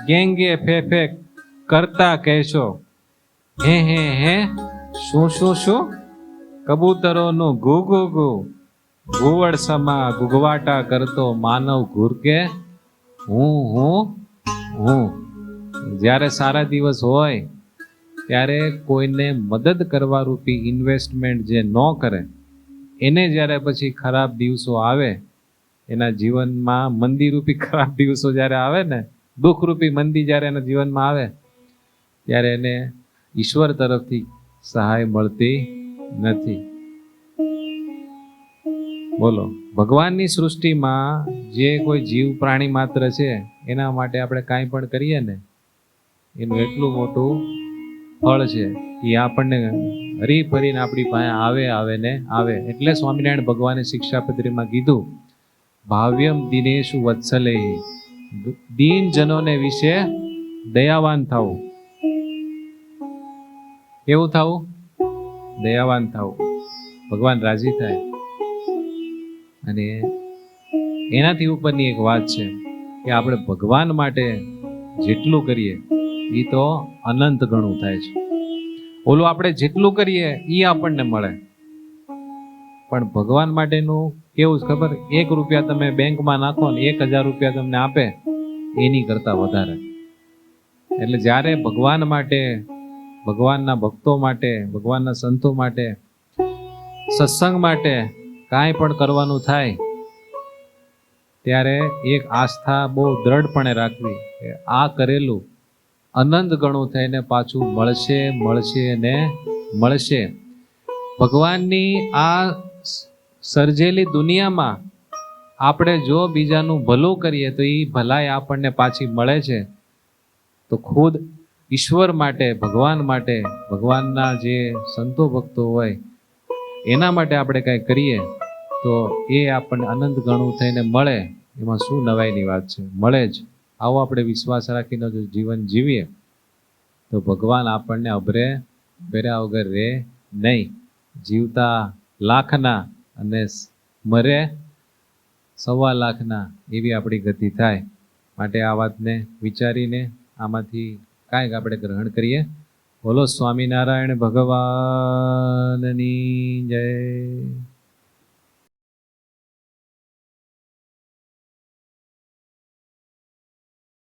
S1: ગેંગે ફે ફે કરતા કહેશો, હે હે હે શું શું શું? કબૂતરોનું ઘૂ ઘૂ ઘૂ, ઘુવડ સમા ગુગવાટા કરતો માનવ ઘૂરકે હું હું હું. જ્યારે સારા દિવસ હોય ત્યારે કોઈને મદદ કરવા રૂપી ઇન્વેસ્ટમેન્ટ જે ન કરે, એને જ્યારે પછી ખરાબ દિવસો આવે, એના જીવનમાં મંદીરૂપી ખરાબ દિવસો જ્યારે આવે ને, દુઃખરૂપી મંદી જ્યારે એના જીવનમાં આવે, ત્યારે એને ઈશ્વર તરફથી સહાય મળતી નથી. બોલો, ભગવાનની સૃષ્ટિમાં જે કોઈ જીવ પ્રાણી માત્ર છે એના માટે આપણે કાંઈ પણ કરીએ ને એનું એટલું મોટું ફળ છે કે આપણને હરી ફરીને આપણી પાસે આવે ને આવે. એટલે સ્વામિનારાયણ ભગવાને શિક્ષાપત્રીમાં કીધું, ભાવ્યમ દિનેશુ વત્સલે, દીન જનોને વિશે દયાવાન થવું. કેવું થવું? દયાવાન થવું. ભગવાન રાજી થાય. અને એનાથી ઉપરની એક વાત છે કે આપણે ભગવાન માટે જેટલું કરીએ એ તો અનંત ગણું થાય છે. ઓલું આપણે જેટલું કરીએ એ આપણને મળે, પણ ભગવાન માટેનું કેવું છે ખબર? 1 રૂપિયા તમે બેંકમાં નાખો ને 1000 રૂપિયા તમને આપે એની કરતા વધારે. એટલે જ્યારે ભગવાન માટે, ભગવાનના ભક્તો માટે, ભગવાનના સંતો માટે, સત્સંગ માટે કાંઈ પણ કરવાનું થાય ત્યારે એક આસ્થા બહુ દ્રઢપણે રાખવી કે આ કરેલું અનંત ગણું થઈને પાછું મળશે મળશે ને મળશે. ભગવાનની આ સર્જેલી દુનિયામાં આપણે જો બીજાનું ભલું કરીએ તો એ ભલાઈ આપણને પાછી મળે છે. તો ખુદ ઈશ્વર માટે, ભગવાન માટે, ભગવાનના જે સંતો ભક્તો હોય એના માટે આપણે કાંઈ કરીએ તો એ આપણને અનંત ગણું થઈને મળે. એમાં શું નવાઈની વાત છે? મળે જ. આવો આપણે વિશ્વાસ રાખીને જો જીવન જીવીએ તો ભગવાન આપણને અભરે ભર્યા વગર રહે નહીં. જીવતા લાખના અને મરે 1.25 લાખના, એવી આપણી ગતિ થાય. માટે આ વાતને વિચારીને આમાંથી કાંઈક આપણે ગ્રહણ કરીએ. બોલો સ્વામિનારાયણ ભગવાનની જય.